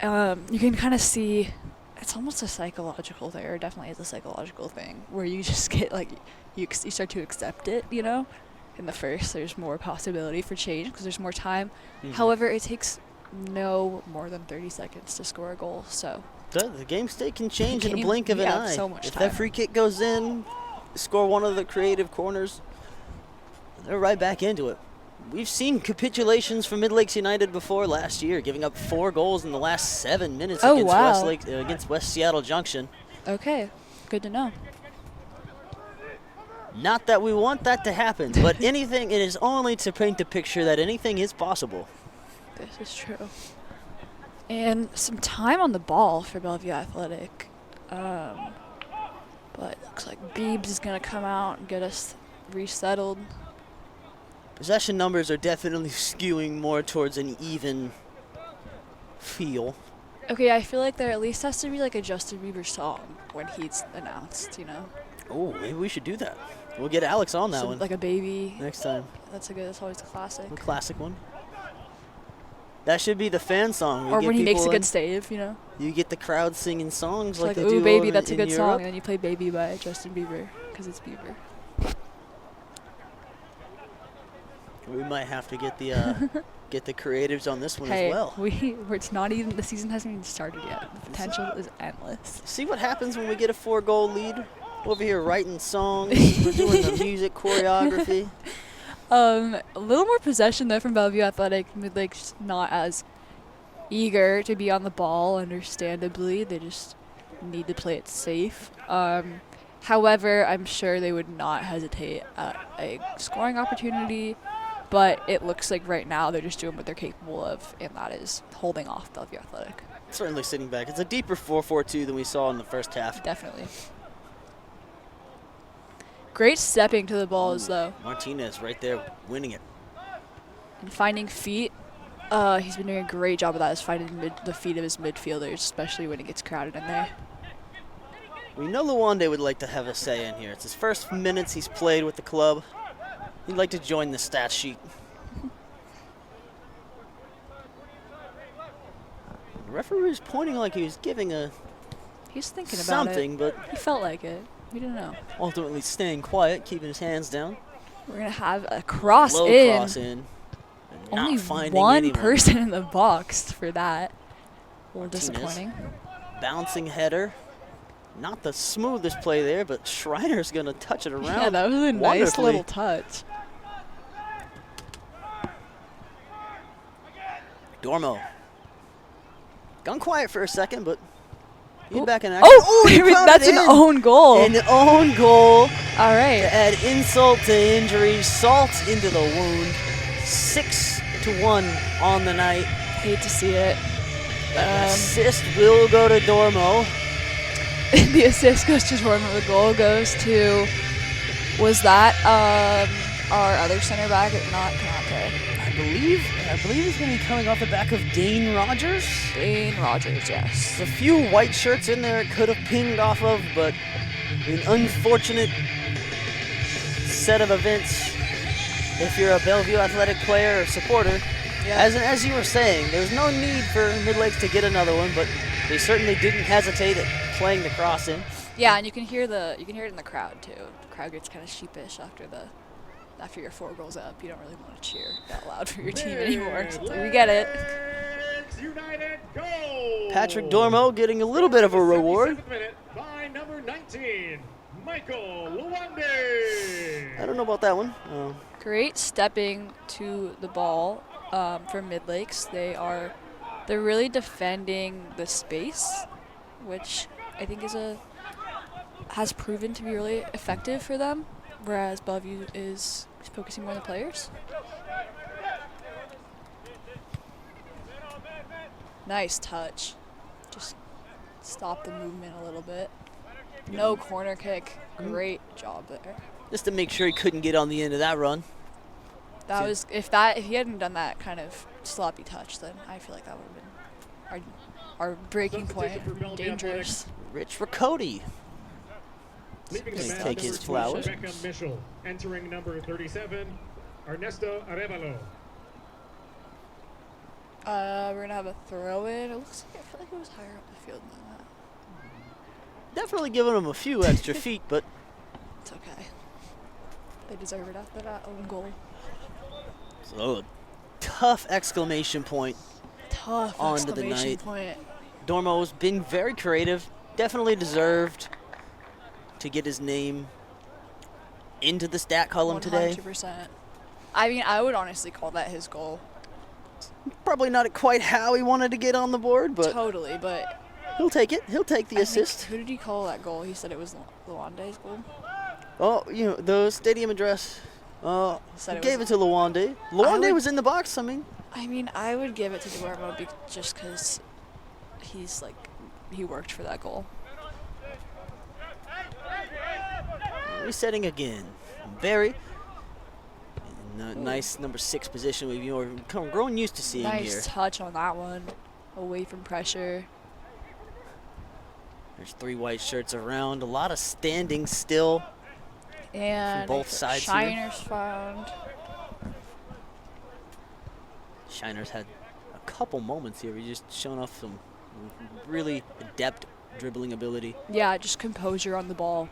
You can kind of see it's almost a psychological thing, or definitely is a psychological thing, where you just get like, you start to accept it, you know? In the first, there's more possibility for change because there's more time. However, it takes no more than 30 seconds to score a goal, so. The game state can change in a Game- blink of an yeah, eye. so much if time. that free kick goes in, score one of the creative corners, they're right back into it. We've seen capitulations from Midlakes United before last year, giving up 4 goals in the last 7 minutes Oh, against wow. against West Seattle Junction. Okay, good to know. Not that we want that to happen, but anything, it is only to paint the picture that anything is possible. This is true. And some time on the ball for Bellevue Athletic. But it looks like Beebs is going to come out and get us resettled. Possession numbers are definitely skewing more towards an even feel. Okay, I feel like there at least has to be like a Justin Bieber song when he's announced, you know? Oh, maybe we should do that. We'll get Alex on that Some- one Like a baby. next time. That's always a classic. A classic one. That should be the fan song. We Or get when he makes a people good in, save, you know? You get the crowd singing songs It's like like, they ooh, do baby, in- that's a in good song. Europe. And then you play Baby by Justin Bieber, because it's Bieber. We might have to get the get the creatives on this one Hey, as well. it's not even, the season hasn't even started yet. The potential is endless. See what happens when we get a 4-goal lead? Over here writing songs, we're doing the music choreography. A little more possession there from Bellevue Athletic. Midlakes not as eager to be on the ball, understandably. They just need to play it safe. However, I'm sure they would not hesitate at a scoring opportunity, but it looks like right now they're just doing what they're capable of, and that is holding off Bellevue Athletic. Certainly sitting back. It's a deeper 4-4-2 than we saw in the first half. Definitely. Great stepping to the balls, though, Martinez right there winning it. and finding feet. He's been doing a great job of that, is finding the feet of his midfielders, especially when it gets crowded in there. We know Luande would like to have a say in here. It's his first minutes he's played with the club. He'd like to join the stat sheet. The referee was pointing like he was giving a He's thinking about something, but it. He felt like it. We didn't know. ultimately staying quiet, keeping his hands down. We're going to have a cross Low in. cross in. And Only not finding one anyone. person in the box for that. A little Martinez. disappointing. Bouncing header. Not the smoothest play there, but Schreiner's going to touch it around. Yeah, that was a nice wonderfully. little touch. Dormo. Gone quiet for a second, but he's Oh. back in action. Oh, he pounded that's an in. own goal. An own goal. All right. To add insult to injury, salt into the wound. 6-1 on the night. Hate to see it. Assist will go to Dormo. The assist goes to Dormo. The goal goes to, was that our other center back? Not Canate. I believe he's going to be coming off the back of Dane Rogers. Dane Rogers, yes. There's a few white shirts in there it could have pinged off of, but an unfortunate set of events. If you're a Bellevue Athletic player or supporter, as you were saying, there's no need for Midlakes to get another one, but they certainly didn't hesitate at playing the cross in. Yeah, and you can hear it in the crowd too. The crowd gets kind of sheepish after you're 4 goals up. You don't really want to cheer that loud for your team anymore. So it's like, we get it. United goal. Patrick Dormo getting a little bit of a reward. 77th minute by number 19, Michael Luande. I don't know about that one. Great stepping to the ball for Midlakes. They're really defending the space, which I think has proven to be really effective for them, whereas Bellevue is focusing more on the players. Nice touch. Just stop the movement a little bit. No corner kick. Great job there. Just to make sure he couldn't get on the end of that run. That was if he hadn't done that kind of sloppy touch, then I feel like that would have been our breaking point. Dangerous. Rich Riccoti. Leaving the Please mat, take number his 20, flowers. Beckham Mitchell. Entering number 37, Ernesto Arevalo. We're gonna have a throw in. I feel like it was higher up the field than that. Definitely giving him a few extra feet, but It's okay. They deserve it after that own goal. so tough exclamation point. Tough On to the exclamation night. point. Dormo's been very creative. Definitely deserved to get his name into the stat column today. 100%. I mean, I would honestly call that his goal. Probably not quite how he wanted to get on the board, but Totally, but he'll take it. He'll take the I assist. think, who did he call that goal? He said it was Luande's goal. Oh, the stadium address. Said it Gave was- it to Luande. I Luande would- was in the box. I mean, I would give it to Dormo just because he worked for that goal. resetting again. Barry. Nice number 6 position we've grown used to seeing Nice here. touch on that one. away from pressure. There's 3 white shirts around. A lot of standing still. And both sides here. Shiner's found. Shiner's had a couple moments here. He's just shown off some really adept dribbling ability. Yeah, just composure on the ball.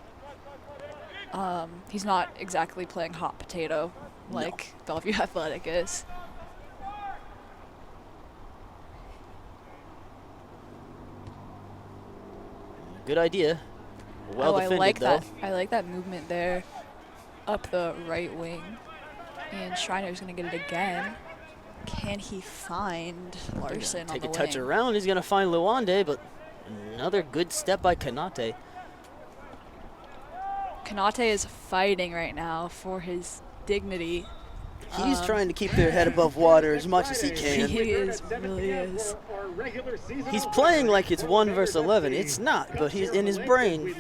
He's not exactly playing hot potato like Bellevue Athletic is. Good idea. Well defended, I like though. that. I like that movement there, up the right wing, and Schreiner's gonna get it again. Can he find Larson on the wing? Take a touch around. He's gonna find Luande, but another good step by Kanate. Kanate is fighting right now for his dignity. He's trying to keep their head above water as much as he can. He is, really is. He's playing like it's 1 versus 11. It's not, but he's in his brain.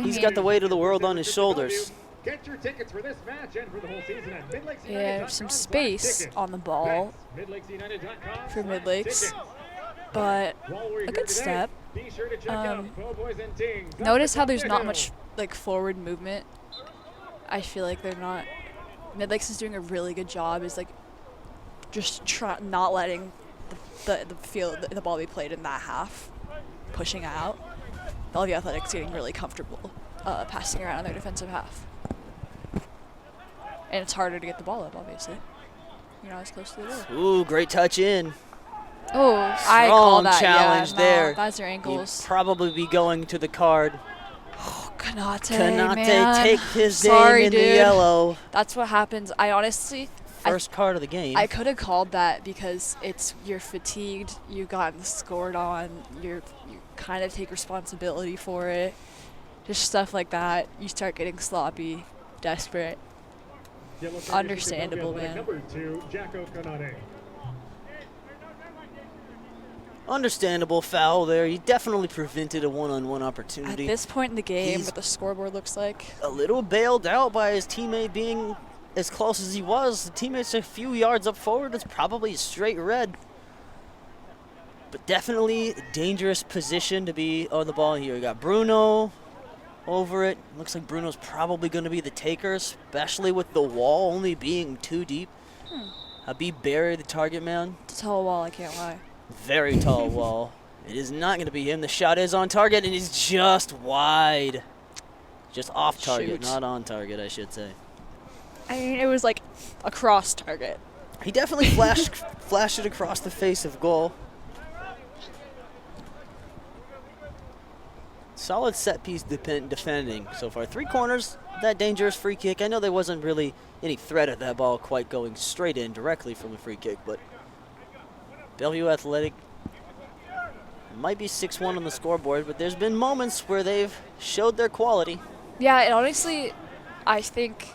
He's got the weight of the world on his shoulders. Get your tickets for this match and for the whole season at Midlakes. Yeah, some space on the ball for Midlakes, but a good step. Notice how there's not much like forward movement. I feel like they're not. Midlakes is doing a really good job. Is like just not letting the ball be played in that half, pushing out. Bellevue Athletics getting really comfortable passing around their defensive half. And it's harder to get the ball up, obviously. You're not as close to the goal. Ooh, great touch in. Oh, I call that. Challenge there. No, that's your ankles. He'd probably be going to the card. Oh, Kanate, Kanate take his Sorry, name in dude. the yellow. That's what happens. I honestly, First card of the game. I could have called that because you're fatigued, you've gotten scored on, you kind of take responsibility for it. Just stuff like that. You start getting sloppy, desperate. Understandable, man. Number 2, Jacko Kanate. Understandable foul there. He definitely prevented a one-on-one At opportunity. this point in the game, He's what the scoreboard looks like. a little bailed out by his teammate being as close as he was. The teammate's a few yards up forward. It's probably a straight red. But definitely a dangerous position to be on the ball here. We got Bruno over it. Looks like Bruno's probably going to be the taker, especially with the wall only being 2 deep. Habib Berry, the target man. It's a tall wall, I can't lie. Very tall wall. It is not going to be him. The shot is on target and is just wide. Just off target, Shoot. not on target, I should say. I mean, it was like across target. He definitely flashed it across the face of goal. Solid set piece defending so far. 3 corners, that dangerous free kick. I know there wasn't really any threat at that ball quite going straight in directly from the free kick, but Bellevue Athletic might be 6-1 on the scoreboard, but there's been moments where they've showed their quality. Yeah, and honestly, I think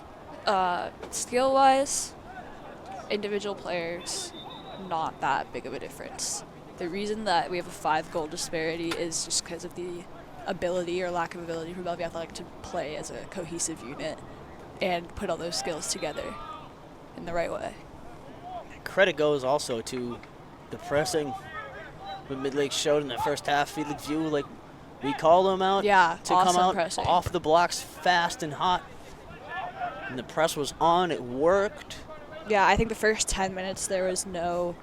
skill-wise, individual players, not that big of a difference. The reason that we have a 5-goal disparity is just because of the ability or lack of ability for Bellevue Athletic to play as a cohesive unit and put all those skills together in the right way. Credit goes also to the pressing what Midlakes showed in the first half. Felix View, like we called them out to awesome come out pressing. off the blocks fast and hot. And the press was on, it worked. Yeah, I think the first 10 minutes there was no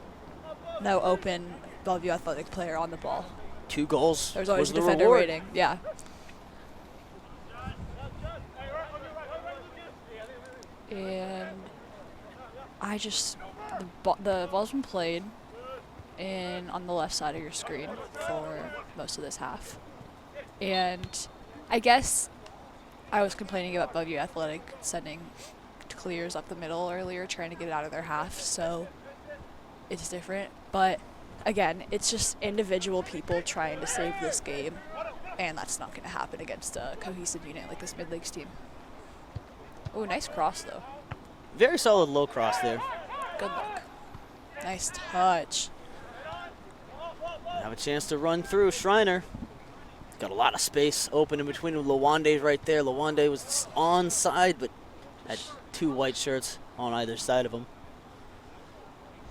open Bellevue Athletic player on the ball. 2 goals There was always was a the defender reward. waiting. Yeah. And I just the ball's been played on the left side of your screen for most of this half. And I guess I was complaining about Bellevue Athletic sending clears up the middle earlier, trying to get it out of their half, so it's different. But again, it's just individual people trying to save this game, and that's not going to happen against a cohesive unit like this Midlakes team. Oh, nice cross, though. Very solid low cross there. Good luck. Nice touch. Have a chance to run through. Schreiner got a lot of space open in between them. Lawande right there. Lawande was onside, but had 2 white shirts on either side of him.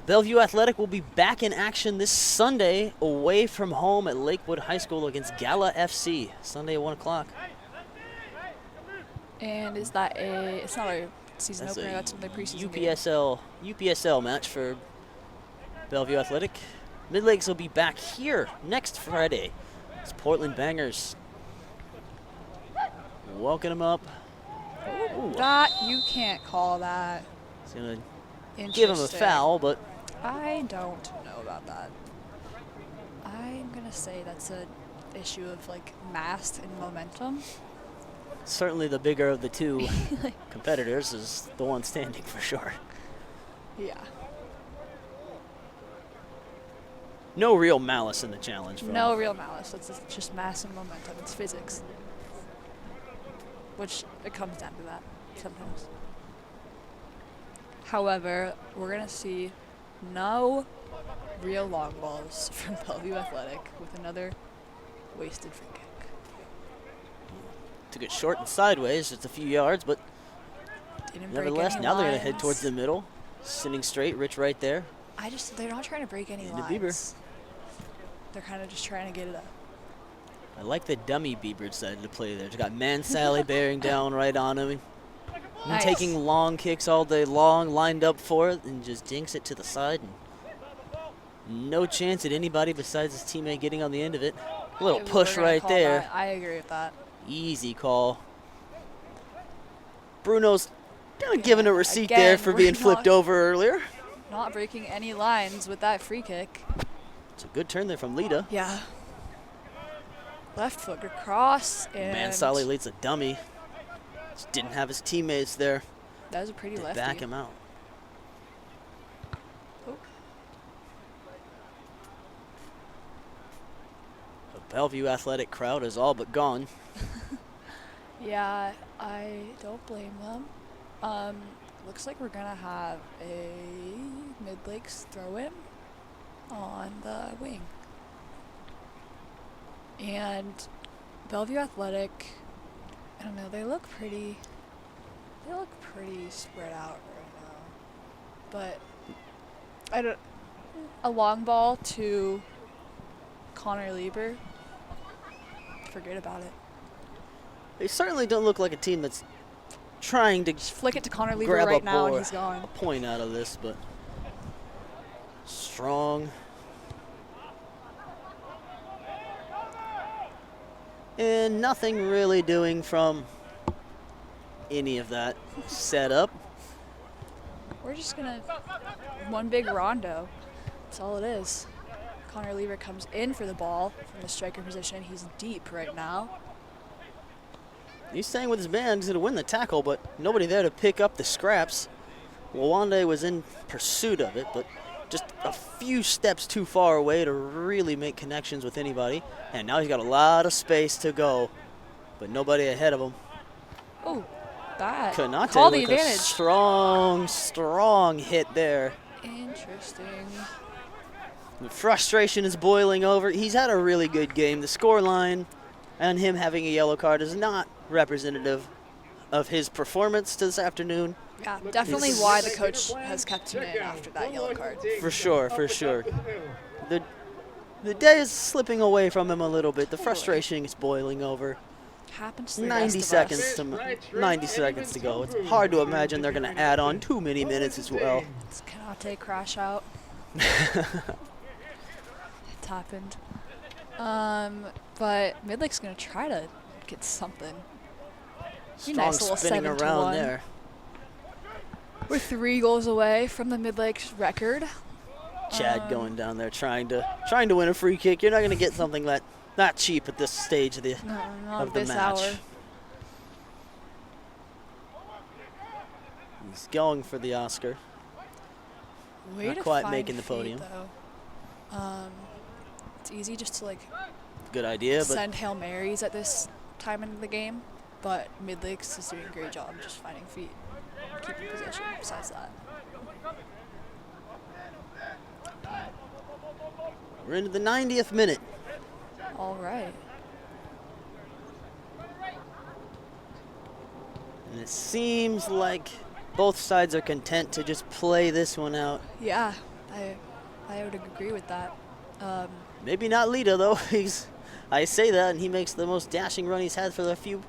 Bellevue Athletic will be back in action this Sunday away from home at Lakewood High School against Gala FC. Sunday at 1 o'clock. And is that it's not a season opener, that's only preseason game. UPSL match for Bellevue Athletic. Midlakes will be back here next Friday. It's Portland Bangers. Welcome them up. Ooh. That, you can't call that. It's going to give him a foul, but I don't know about that. I'm going to say that's an issue of, like, mass and momentum. certainly the bigger of the two competitors is the one standing for sure. Yeah. No real malice in the challenge. No real malice. It's just mass and momentum. It's physics. Which it comes down to that sometimes. However, we're going to see no real long balls from Bellevue Athletic with another wasted free kick. Took it short and sideways, just a few yards, but Didn't nevertheless, break any now they're going to lines. head towards the middle. Sitting straight, Rich right there. They're not trying to break any And the lines. Bieber. They're kind of just trying to get it up. I like the dummy Bieber decided to play there. Just got Man Sally bearing down right on him. And Nice. taking long kicks all day long, lined up for it, and just dinks it to the side. And no chance at anybody besides his teammate getting on the end of it. A little We're push gonna right call there. that. I agree with that. Easy call. Bruno's kind of giving a receipt Again, there for we're being flipped not- over earlier. Not breaking any lines with that free kick. It's a good turn there from Lita. Yeah. Left foot across and Man Sally leads a dummy. Just didn't have his teammates there that was a pretty to lefty. back him out. Oh. The Bellevue Athletic crowd is all but gone. Yeah, I don't blame them. Looks like we're gonna have a Midlakes throw-in on the wing. And Bellevue Athletic, I don't know, they look pretty spread out right now. But a long ball to Connor Lieber, forget about it. They certainly don't look like a team that's trying to Just flick it to Connor Lieber grab right a now and ball- he's gone. a point out of this, but strong. And nothing really doing from any of that setup. We're just gonna one big rondo. That's all it is. Connor Lieber comes in for the ball from the striker position. He's deep right now. He's staying with his man. He's going to win the tackle, but nobody there to pick up the scraps. Wawande was in pursuit of it, but just a few steps too far away to really make connections with anybody. And now he's got a lot of space to go, but nobody ahead of him. Oh, that Kanate call the with a advantage. strong hit there. Interesting. The frustration is boiling over. He's had a really good game. The score line and him having a yellow card is not representative of his performance this afternoon. Yeah, definitely why the coach has kept him in after that yellow card. For sure, for sure. The day is slipping away from him a little bit. The frustration is boiling over. Happens to the 90 best of us. seconds to 90 seconds to go. It's hard to imagine they're going to add on too many minutes as well. It's Kanate crash out. It's happened. But Midlake's gonna try to get something. Be Strong nice little spinning 7-1. around there. We're 3 goals away from the Midlakes record. Chad going down there trying to win a free kick. You're not going to get something that cheap at this stage of the No, not of the this match. hour. He's going for the Oscar. Way Not to quite find making the feet, podium. Though. It's easy just to like Good idea, but send Hail Marys at this time in the game, but Midlakes is doing a great job just finding feet, keeping possession. Besides that, we're into the 90th minute. all right. And it seems like both sides are content to just play this one out. Yeah, I would agree with that. Maybe not Lita, though. I say that, and he makes the most dashing run he's had for a few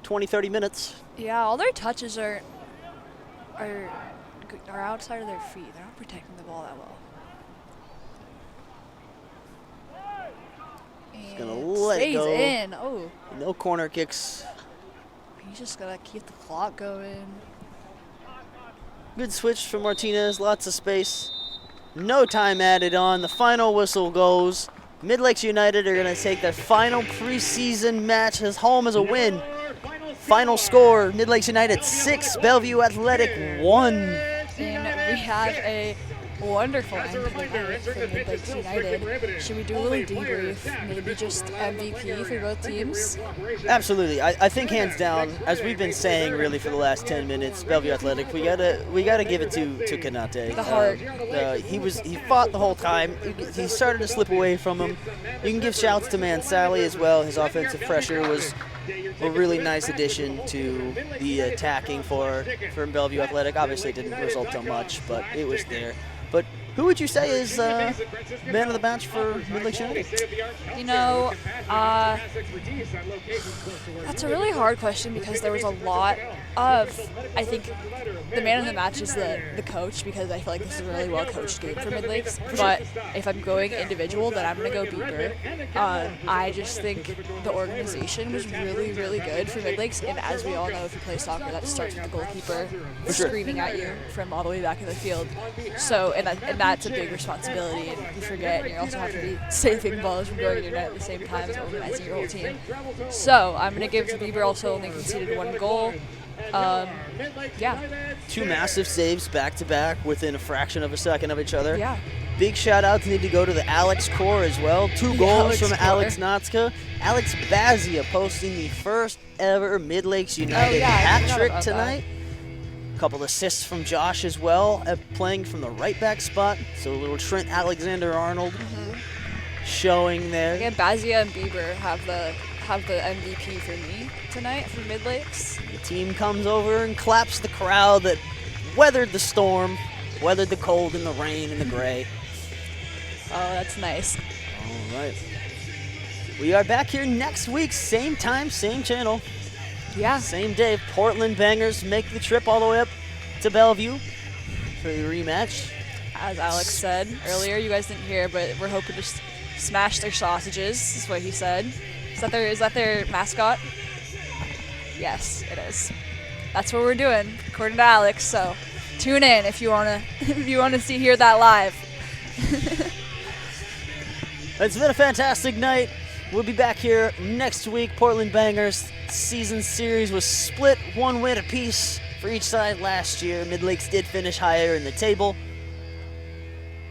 20, 30 minutes. Yeah, all their touches are outside of their feet. They're not protecting the ball that well. He's going to let it go. Stays in. Oh. No corner kicks. He's just got to keep the clock going. Good switch from Martinez. Lots of space. No time added on. The final whistle goes. Midlakes United are going to take their final preseason match as home as a win. Final score, Midlakes United 6, Bellevue Athletic 1. And we have a wonderful end to the night for Midlakes United. Should we do a little debrief, maybe just MVP for both teams? Absolutely. I think hands down, as we've been saying really for the last 10 minutes, Bellevue Athletic, we gotta give it to Kanate. The heart. He fought the whole time. He started to slip away from him. You can give shouts to Mansally as well. His offensive pressure was a really nice addition to the attacking for Bellevue Athletic. Obviously, it didn't result to much, but it was there. But who would you say is man of the match for Midlakes United? You know, that's a really hard question because there was a lot of, I think, the man of the match is the coach because I feel like this is a really well-coached game for Midlakes. But if I'm going individual, then I'm going to go Bieber. I just think the organization was really, really good for Midlakes. And as we all know, if you play soccer, that starts with the goalkeeper screaming at you from all the way back in the field. So, and that's a big responsibility, and you forget, and you also have to be saving balls from going in your net at the same time as organizing your whole team. So I'm going to give it to Bieber, also only conceded 1 goal. Yeah. 2 massive saves back-to-back within a fraction of a second of each other. Yeah. Big shout-outs need to go to the Alex core as well. 2 goals from Alex Notska. Alex Bazia posting the first ever Midlakes United hat trick tonight. Couple assists from Josh as well, playing from the right back spot. So a little Trent Alexander-Arnold showing there. Again, Bazia and Bieber have the MVP for me tonight for Midlakes. The team comes over and claps the crowd that weathered the storm, weathered the cold and the rain and the gray. Oh, that's nice. All right. We are back here next week, same time, same channel. Yeah. Same day. Portland Bangers make the trip all the way up to Bellevue for the rematch. As Alex said earlier, you guys didn't hear, but we're hoping to smash their sausages, is what he said. Is that their mascot? Yes, it is. That's what we're doing, according to Alex. So tune in if you wanna hear that live. It's been a fantastic night. We'll be back here next week. Portland Bangers season series was split 1 win apiece for each side last year. Midlakes did finish higher in the table.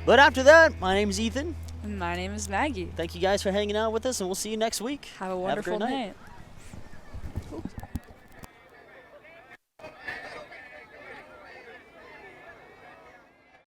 But after that, my name is Ethan. And my name is Maggie. Thank you guys for hanging out with us, and we'll see you next week. Have a wonderful great night. night. Ooh.